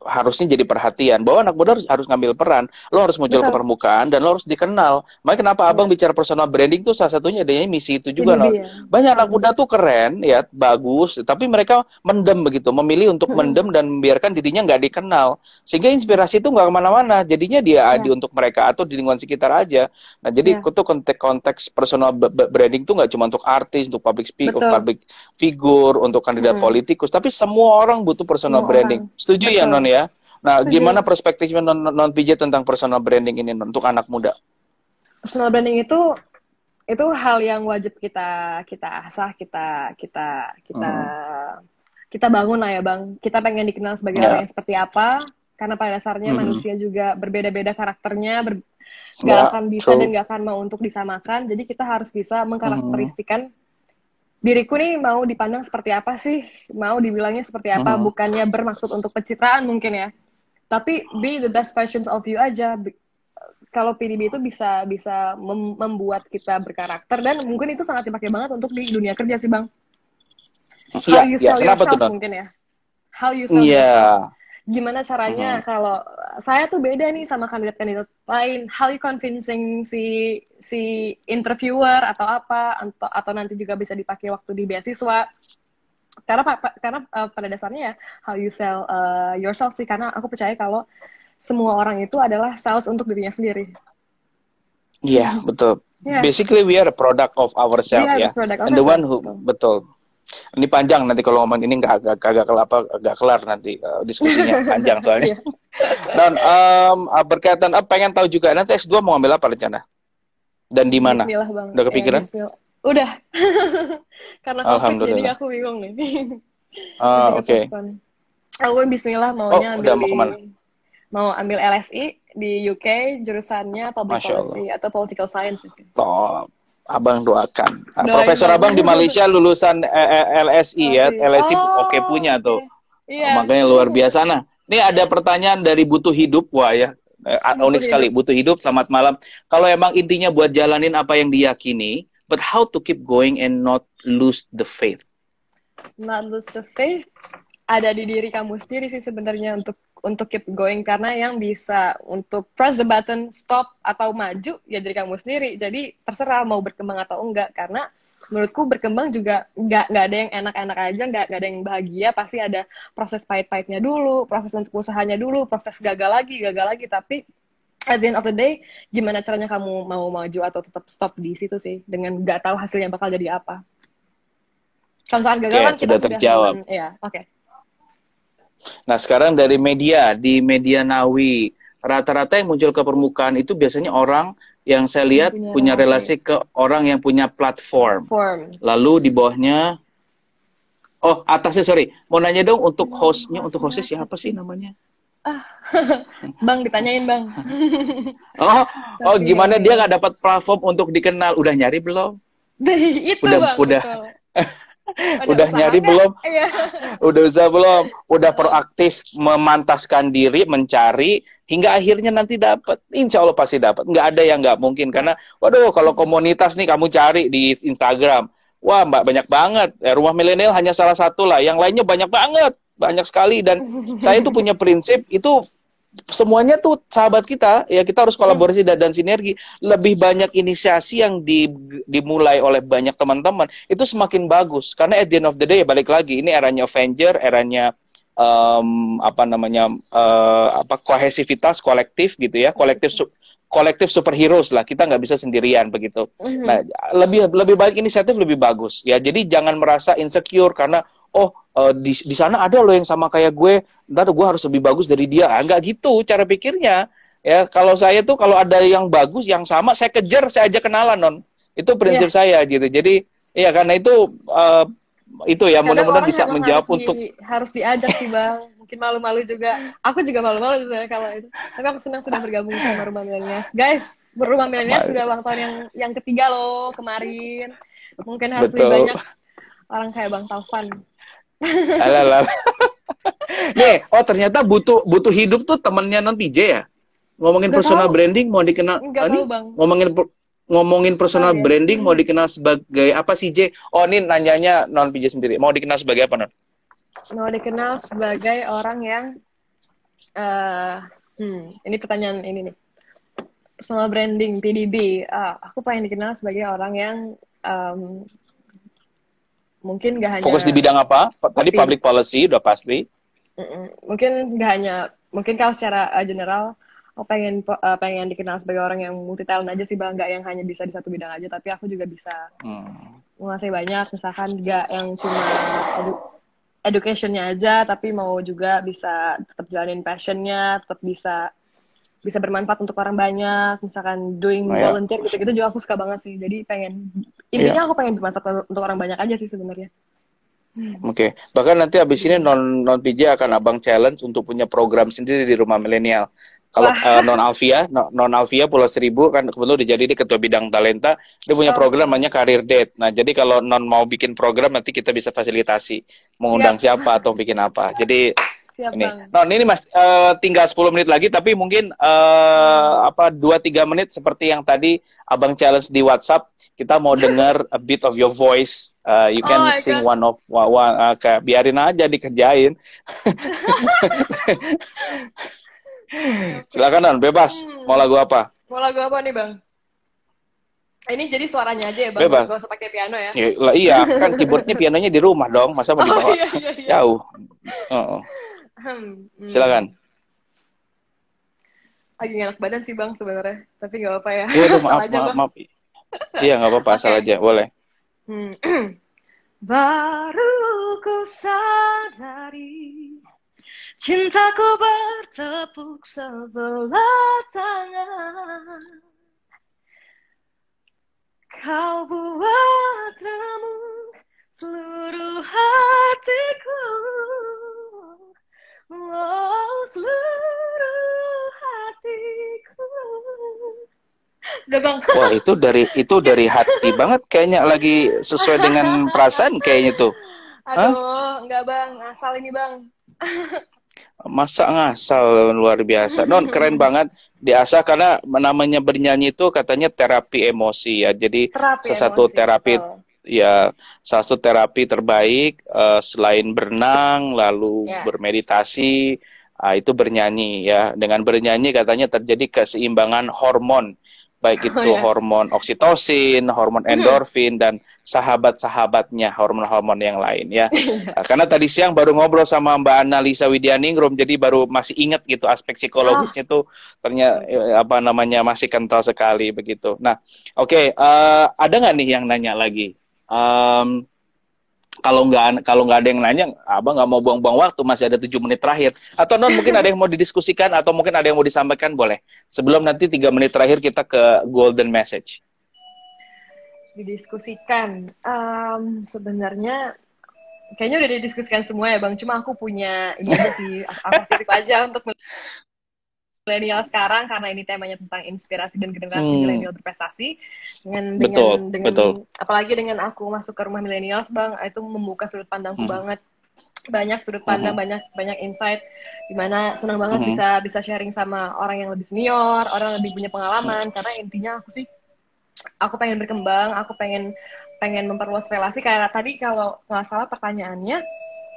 harusnya jadi perhatian bahwa anak muda harus ngambil peran, lo harus muncul ke permukaan dan lo harus dikenal. Makanya kenapa Abang bicara personal branding tuh salah satunya adanya misi itu juga. Banyak anak muda tuh keren ya, bagus, tapi mereka mendem begitu, memilih untuk mendem dan membiarkan dirinya nggak dikenal, sehingga inspirasi itu nggak kemana-mana, jadinya dia untuk mereka atau di lingkungan sekitar aja. Nah jadi itu konteks personal branding tuh nggak cuma untuk artis, untuk public figure, untuk kandidat politikus, tapi semua orang butuh personal branding. Setuju ya Non ya? Nah, gimana perspektifnya non PJ tentang personal branding ini untuk anak muda? Personal branding itu hal yang wajib kita asah, kita bangun lah ya Bang. Kita pengen dikenal sebagai orang yang seperti apa, karena pada dasarnya manusia juga berbeda-beda karakternya, gak akan bisa dan gak akan mau untuk disamakan. Jadi kita harus bisa mengkarakteristikan diriku nih mau dipandang seperti apa sih, mau dibilangnya seperti apa, bukannya bermaksud untuk pencitraan mungkin ya, tapi be the best versions of you aja. Kalau PDB itu bisa membuat kita berkarakter dan mungkin itu sangat dipakai banget untuk di dunia kerja sih Bang. How you sell yourself mungkin ya, how you sell yourself. Gimana caranya kalau saya tuh beda nih sama kandidat-kandidat lain, how you convincing si interviewer atau apa, atau nanti juga bisa dipakai waktu di beasiswa. Karena pada dasarnya ya how you sell yourself sih, karena aku percaya kalau semua orang itu adalah sales untuk dirinya sendiri. Iya, betul. Basically we are a product of ourselves ya. And the one who betul. Ini panjang nanti kalau ngomong ini nggak kelar nanti diskusinya panjang soalnya. Dan berkaitan pengen tahu juga nanti S2 mau ambil apa rencana dan di mana? Udah kepikiran? Udah. Karena COVID jadi aku bingung nih. Oke. Aku bismillah maunya mau ambil LSI di UK, jurusannya Public Policy atau Political Science sih. Abang doakan. Profesor Abang di Malaysia lulusan LSI ya. LSI punya tuh. Makanya luar biasa. Nah, ini ada pertanyaan dari Butuh Hidup. Wah ya, unik sekali. Butuh Hidup, selamat malam. Kalau emang intinya buat jalanin apa yang diyakini, but how to keep going and not lose the faith? Not lose the faith ada di diri kamu sendiri sih sebenarnya untuk keep going, karena yang bisa untuk press the button stop atau maju ya dari kamu sendiri. Jadi terserah mau berkembang atau enggak, karena menurutku berkembang juga nggak ada yang enak-enak aja, nggak ada yang bahagia, pasti ada proses pahit-pahitnya dulu, proses untuk usahanya dulu, proses gagal lagi, tapi at the end of the day gimana caranya kamu mau maju atau tetap stop di situ sih, dengan nggak tahu hasilnya bakal jadi apa. Kalau saat gagal kan kita sudah terjawab. Nah sekarang dari di media Nawi, rata-rata yang muncul ke permukaan itu biasanya orang yang saya lihat punya relasi ke orang yang punya platform. Lalu di bawahnya, atasnya mau nanya dong untuk hostnya, siapa sih namanya? Bang ditanyain Bang. Gimana dia nggak dapat platform untuk dikenal? Udah nyari belum? Itu Bang. Udah nyari belum? Udah usaha belum? Udah proaktif memantaskan diri, mencari hingga akhirnya nanti dapat. Insya Allah pasti dapat. Nggak ada yang nggak mungkin, karena kalau komunitas nih kamu cari di Instagram, wah banyak banget. Rumah Milenial hanya salah satu lah, yang lainnya banyak banget, banyak sekali. Dan saya itu punya prinsip itu semuanya tuh sahabat kita, ya kita harus kolaborasi dan sinergi. Lebih banyak inisiasi yang dimulai oleh banyak teman-teman, itu semakin bagus. Karena at the end of the day, balik lagi, ini eranya Avenger, eranya apa namanya, kohesivitas kolektif gitu ya, kolektif superheroes lah, kita nggak bisa sendirian begitu. Nah, lebih baik inisiatif lebih bagus ya. Jadi jangan merasa insecure karena di sana ada loh yang sama kayak gue, ntar gue harus lebih bagus dari dia. Nggak gitu cara pikirnya ya. Kalau saya tuh kalau ada yang bagus yang sama, saya kejar, saya ajak kenalan, non. Itu prinsip saya gitu. Jadi ya karena itu ya, mudah-mudahan bisa menjawab harus diajak sih Bang. Mungkin malu-malu juga. Aku juga malu-malu sebenarnya kalau itu. Tapi aku senang sudah bergabung sama Rumah Milenials. Guys, Rumah Milenials sudah ulang tahun yang ketiga loh kemarin. Mungkin harus lebih banyak orang kayak Bang Taufan. Alah. Nih, ternyata butuh hidup tuh temennya non PJ ya. Ngomongin personal branding mau dikenal. Tahu, Bang. Ngomongin personal branding mau dikenal sebagai apa sih, J? Oh, ini nanyanya non PJ sendiri. Mau dikenal sebagai apa, non? Mau dikenal sebagai orang yang ini pertanyaan ini nih. Personal branding PDB. Aku pengen dikenal sebagai orang yang mungkin gak hanya fokus di bidang apa? Tadi public policy udah pasti. Mungkin gak hanya, mungkin kalau secara general aku pengen dikenal sebagai orang yang multi talent aja sih Bang, nggak yang hanya bisa di satu bidang aja, tapi aku juga bisa menguasai banyak, misalkan nggak yang cuma educationnya aja, tapi mau juga bisa tetap jalanin passionnya, tetap bisa bermanfaat untuk orang banyak, misalkan doing volunteer gitu-gitu juga aku suka banget sih. Jadi intinya aku pengen bermanfaat untuk orang banyak aja sih sebenarnya. Oke. Bahkan nanti abis ini non PJ akan abang challenge untuk punya program sendiri di Rumah Milenial. Kalau non Alvia Pulau Seribu kan kebetulan udah jadi dia ketua bidang talenta, dia punya program namanya Career Date. Nah, jadi kalau non mau bikin program nanti kita bisa fasilitasi mengundang siapa atau bikin apa. Jadi ini. Non ini Mas tinggal 10 menit lagi, tapi mungkin 2-3 menit seperti yang tadi abang challenge di WhatsApp, kita mau dengar a bit of your voice. You can sing one, kayak biarin aja dikerjain. Silakan Non, bebas. Mau lagu apa? Mau lagu apa nih Bang? Ini jadi suaranya aja ya Bang, bebas. Gak usah pakai piano ya? Iya, kan keyboardnya pianonya di rumah dong, masa mau dibawa jauh. Silakan. Lagi enak badan sih Bang sebenarnya, tapi nggak apa ya. Iya, maaf. Iya, nggak apa-apa, asal aja, boleh. Baru ku sadari cintaku bertepuk sebelah tangan. Kau buat remuk seluruh hatiku. Seluruh hatiku. Udah Bang. Wah, itu dari hati banget, kayaknya lagi sesuai dengan perasaan kayaknya tuh. Aduh, enggak Bang, asal ini Bang. Masa ngasal, luar biasa. Non, keren banget diasah, karena namanya bernyanyi itu katanya terapi emosi ya. Jadi salah satu terapi terbaik selain berenang lalu bermeditasi, itu bernyanyi ya. Dengan bernyanyi katanya terjadi keseimbangan hormon, baik itu hormon oksitosin, hormon endorfin, dan sahabat-sahabatnya hormon-hormon yang lain ya. Karena tadi siang baru ngobrol sama Mbak Annalisa Widianingrum, jadi baru masih ingat gitu aspek psikologisnya tuh ternyata masih kental sekali begitu. Nah, oke, ada nggak nih yang nanya lagi? Kalau nggak ada yang nanya, abang nggak mau buang-buang waktu, masih ada 7 menit terakhir. Atau Non, mungkin ada yang mau didiskusikan atau mungkin ada yang mau disampaikan, boleh. Sebelum nanti 3 menit terakhir kita ke golden message. Didiskusikan, sebenarnya kayaknya udah didiskusikan semua ya Bang. Cuma aku punya ini aja sih, positif aja untuk milenial sekarang, karena ini temanya tentang inspirasi dan generasi milenial berprestasi. Dengan apalagi dengan aku masuk ke Rumah Milenials Bang, itu membuka sudut pandangku banget. Banyak sudut pandang, banyak insight, dimana senang banget bisa sharing sama orang yang lebih senior, orang yang lebih punya pengalaman. Karena intinya aku pengen berkembang, aku pengen memperluas relasi. Kayak tadi kalau nggak salah pertanyaannya,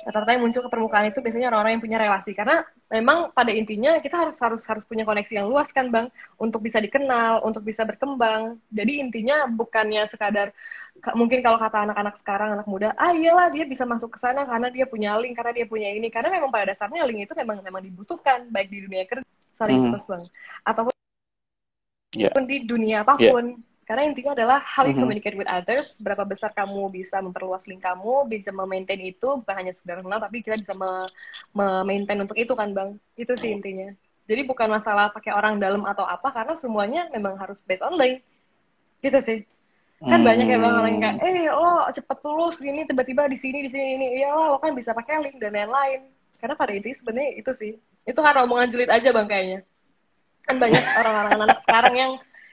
Rata-rata yang muncul ke permukaan itu biasanya orang-orang yang punya relasi, karena memang pada intinya kita harus punya koneksi yang luas kan bang, untuk bisa dikenal, untuk bisa berkembang. Jadi intinya bukannya sekadar mungkin kalau kata anak-anak sekarang, anak muda, iyalah dia bisa masuk ke sana karena dia punya link, karena dia punya ini, karena memang pada dasarnya link itu memang dibutuhkan baik di dunia kerja, sorry putus bang, ataupun Ya, di dunia ya. apapun. Karena intinya adalah how you Mhm. communicate with others, berapa besar kamu bisa memperluas link kamu, bisa memaintain itu, bukan hanya sekedar kenal, tapi kita bisa memaintain untuk itu kan bang. Itu sih intinya. Jadi bukan masalah pakai orang dalam atau apa, karena semuanya memang harus based on link. Gitu sih. Kan banyak ya bang orang yang kayak, lo cepet lulus gini, tiba-tiba di sini ini. Iya lo kan bisa pakai link dan lain-lain. Karena pada intinya sebenarnya itu sih. Itu karena omongan julid aja bang kayaknya. Kan banyak orang-orang anak sekarang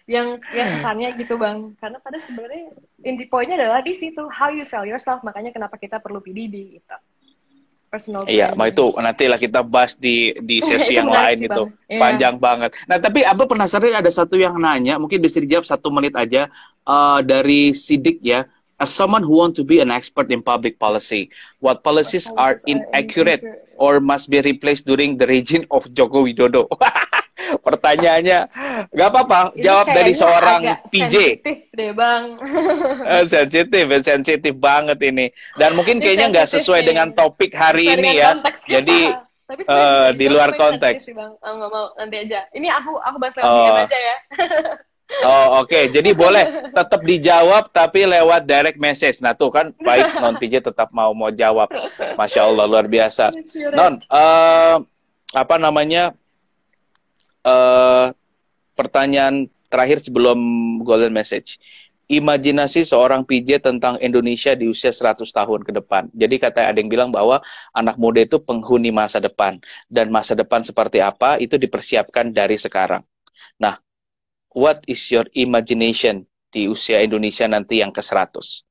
yang kesannya gitu bang, karena pada sebenarnya inti poinnya adalah di situ how you sell yourself, makanya kenapa kita perlu PDD gitu, personal Iya, mau branding. itu nantilah kita bahas di sesi Itu yang menarik lain sih itu. bang. Yeah. Panjang banget. Nah, tapi Abah penasaran ada satu yang nanya, mungkin bisa dijawab 1 menit aja dari Sidik ya. As someone who want to be an expert in public policy, what policies are Policies are inaccurate or must be replaced during the regime of Joko Widodo? Pertanyaannya, nggak apa-apa, Ini jawab dari kayaknya seorang agak PJ. sensitif deh bang. Sensitif banget ini. Dan mungkin Ini kayaknya nggak sensitif sesuai nih, dengan topik hari sesuai dengan ini ya. konteks kita. Jadi Tapi sebenarnya bisa di dijawab, luar cuma ini sensitif konteks. sih bang. Nggak mau, nanti aja. Ini aku bahas lewat DM Oh, aja ya. oke. Jadi boleh tetap dijawab tapi lewat direct message. Nah tuh kan baik, Non PJ tetap mau jawab. Masya Allah luar biasa. Non, apa namanya? eh Pertanyaan terakhir sebelum golden message. Imajinasi seorang PJ tentang Indonesia di usia 100 tahun ke depan. Jadi kata ada yang bilang bahwa anak muda itu penghuni masa depan. Dan masa depan seperti apa itu dipersiapkan dari sekarang. Nah, what is your imagination di usia Indonesia nanti yang ke-100?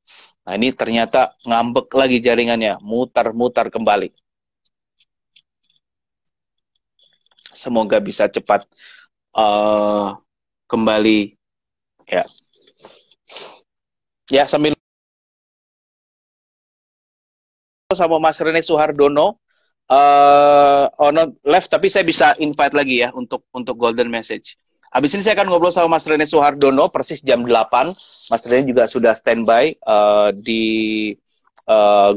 Nah, ini ternyata ngambek lagi jaringannya, mutar-mutar kembali. Semoga bisa cepat kembali ya. Ya, sambil sama Mas Rene Suhardono left, tapi saya bisa invite lagi ya untuk golden message. Habis ini saya akan ngobrol sama Mas Rene Suhardono persis jam 8. Mas Rene juga sudah standby di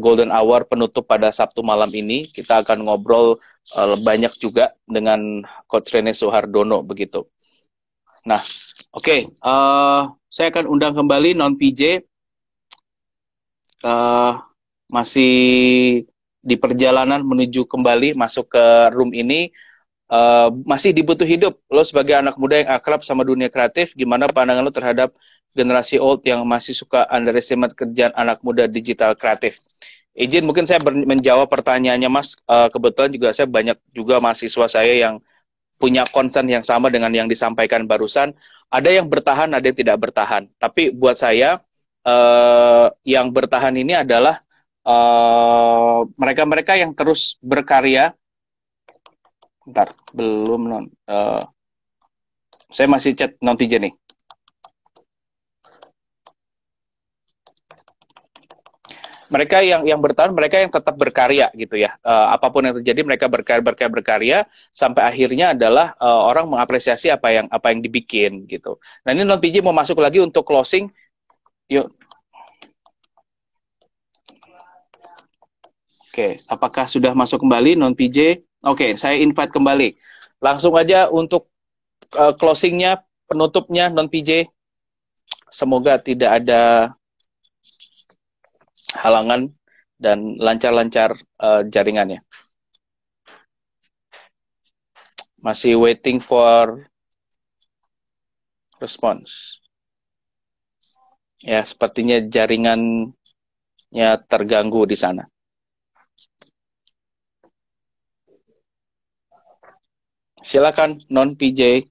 golden hour penutup pada Sabtu malam ini. Kita akan ngobrol banyak juga dengan Coach Rene Suhardono begitu. Nah, oke. Saya akan undang kembali non PJ. Masih di perjalanan menuju kembali masuk ke room ini, masih dibutuh hidup. Lo sebagai anak muda yang akrab sama dunia kreatif, gimana pandangan lo terhadap generasi old yang masih suka underestimate kerjaan anak muda digital kreatif? Izin mungkin saya menjawab pertanyaannya Mas. Kebetulan juga saya banyak juga mahasiswa saya yang punya concern yang sama dengan yang disampaikan barusan. Ada yang bertahan, ada yang tidak bertahan. Tapi buat saya, yang bertahan ini adalah mereka-mereka yang terus berkarya. Bentar, belum non. Saya masih chat non TJ nih. Mereka yang bertahan, mereka yang tetap berkarya gitu ya. Apapun yang terjadi, mereka berkarya sampai akhirnya adalah orang mengapresiasi apa yang dibikin gitu. Nah ini non PJ mau masuk lagi untuk closing. Yuk. Oke, apakah sudah masuk kembali non PJ? Oke, saya invite kembali. Langsung aja untuk closingnya, penutupnya non PJ. Semoga tidak ada halangan dan lancar-lancar jaringannya. Masih waiting for response. Ya, sepertinya jaringannya terganggu di sana. Silakan non PJ.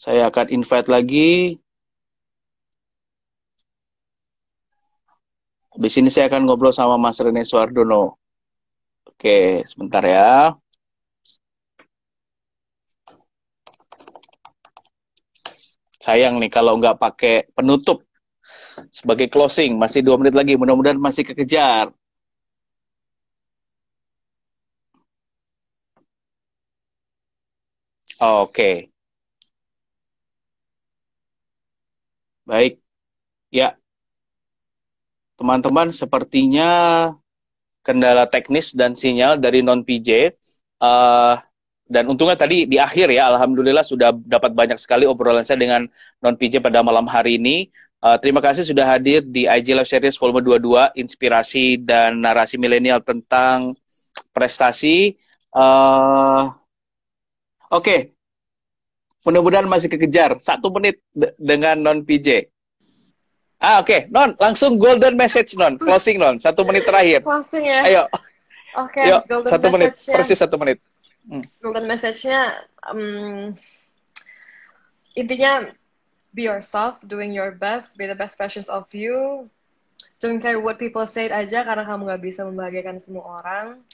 Saya akan invite lagi. Habis ini saya akan ngobrol sama Mas Rene Suhardono. Oke, sebentar ya. Sayang nih kalau nggak pakai penutup sebagai closing. Masih 2 menit lagi, mudah-mudahan masih kekejar. Oke, baik. Ya, teman-teman, sepertinya kendala teknis dan sinyal dari non PJ. Dan untungnya tadi di akhir ya, alhamdulillah sudah dapat banyak sekali obrolan saya dengan non PJ pada malam hari ini. Terima kasih sudah hadir di IG Live Series volume 22, inspirasi dan narasi milenial tentang prestasi. Oke, mudah-mudahan masih kekejar 1 menit dengan non PJ. Oke. Non, langsung golden message non, closing non, 1 menit terakhir. Closing ya. Ayo, Oke, yuk, golden 1 menit, message-nya. persis 1 menit. Golden message-nya intinya be yourself, doing your best, be the best versions of you. Don't care what people say aja karena kamu nggak bisa membahagiakan semua orang.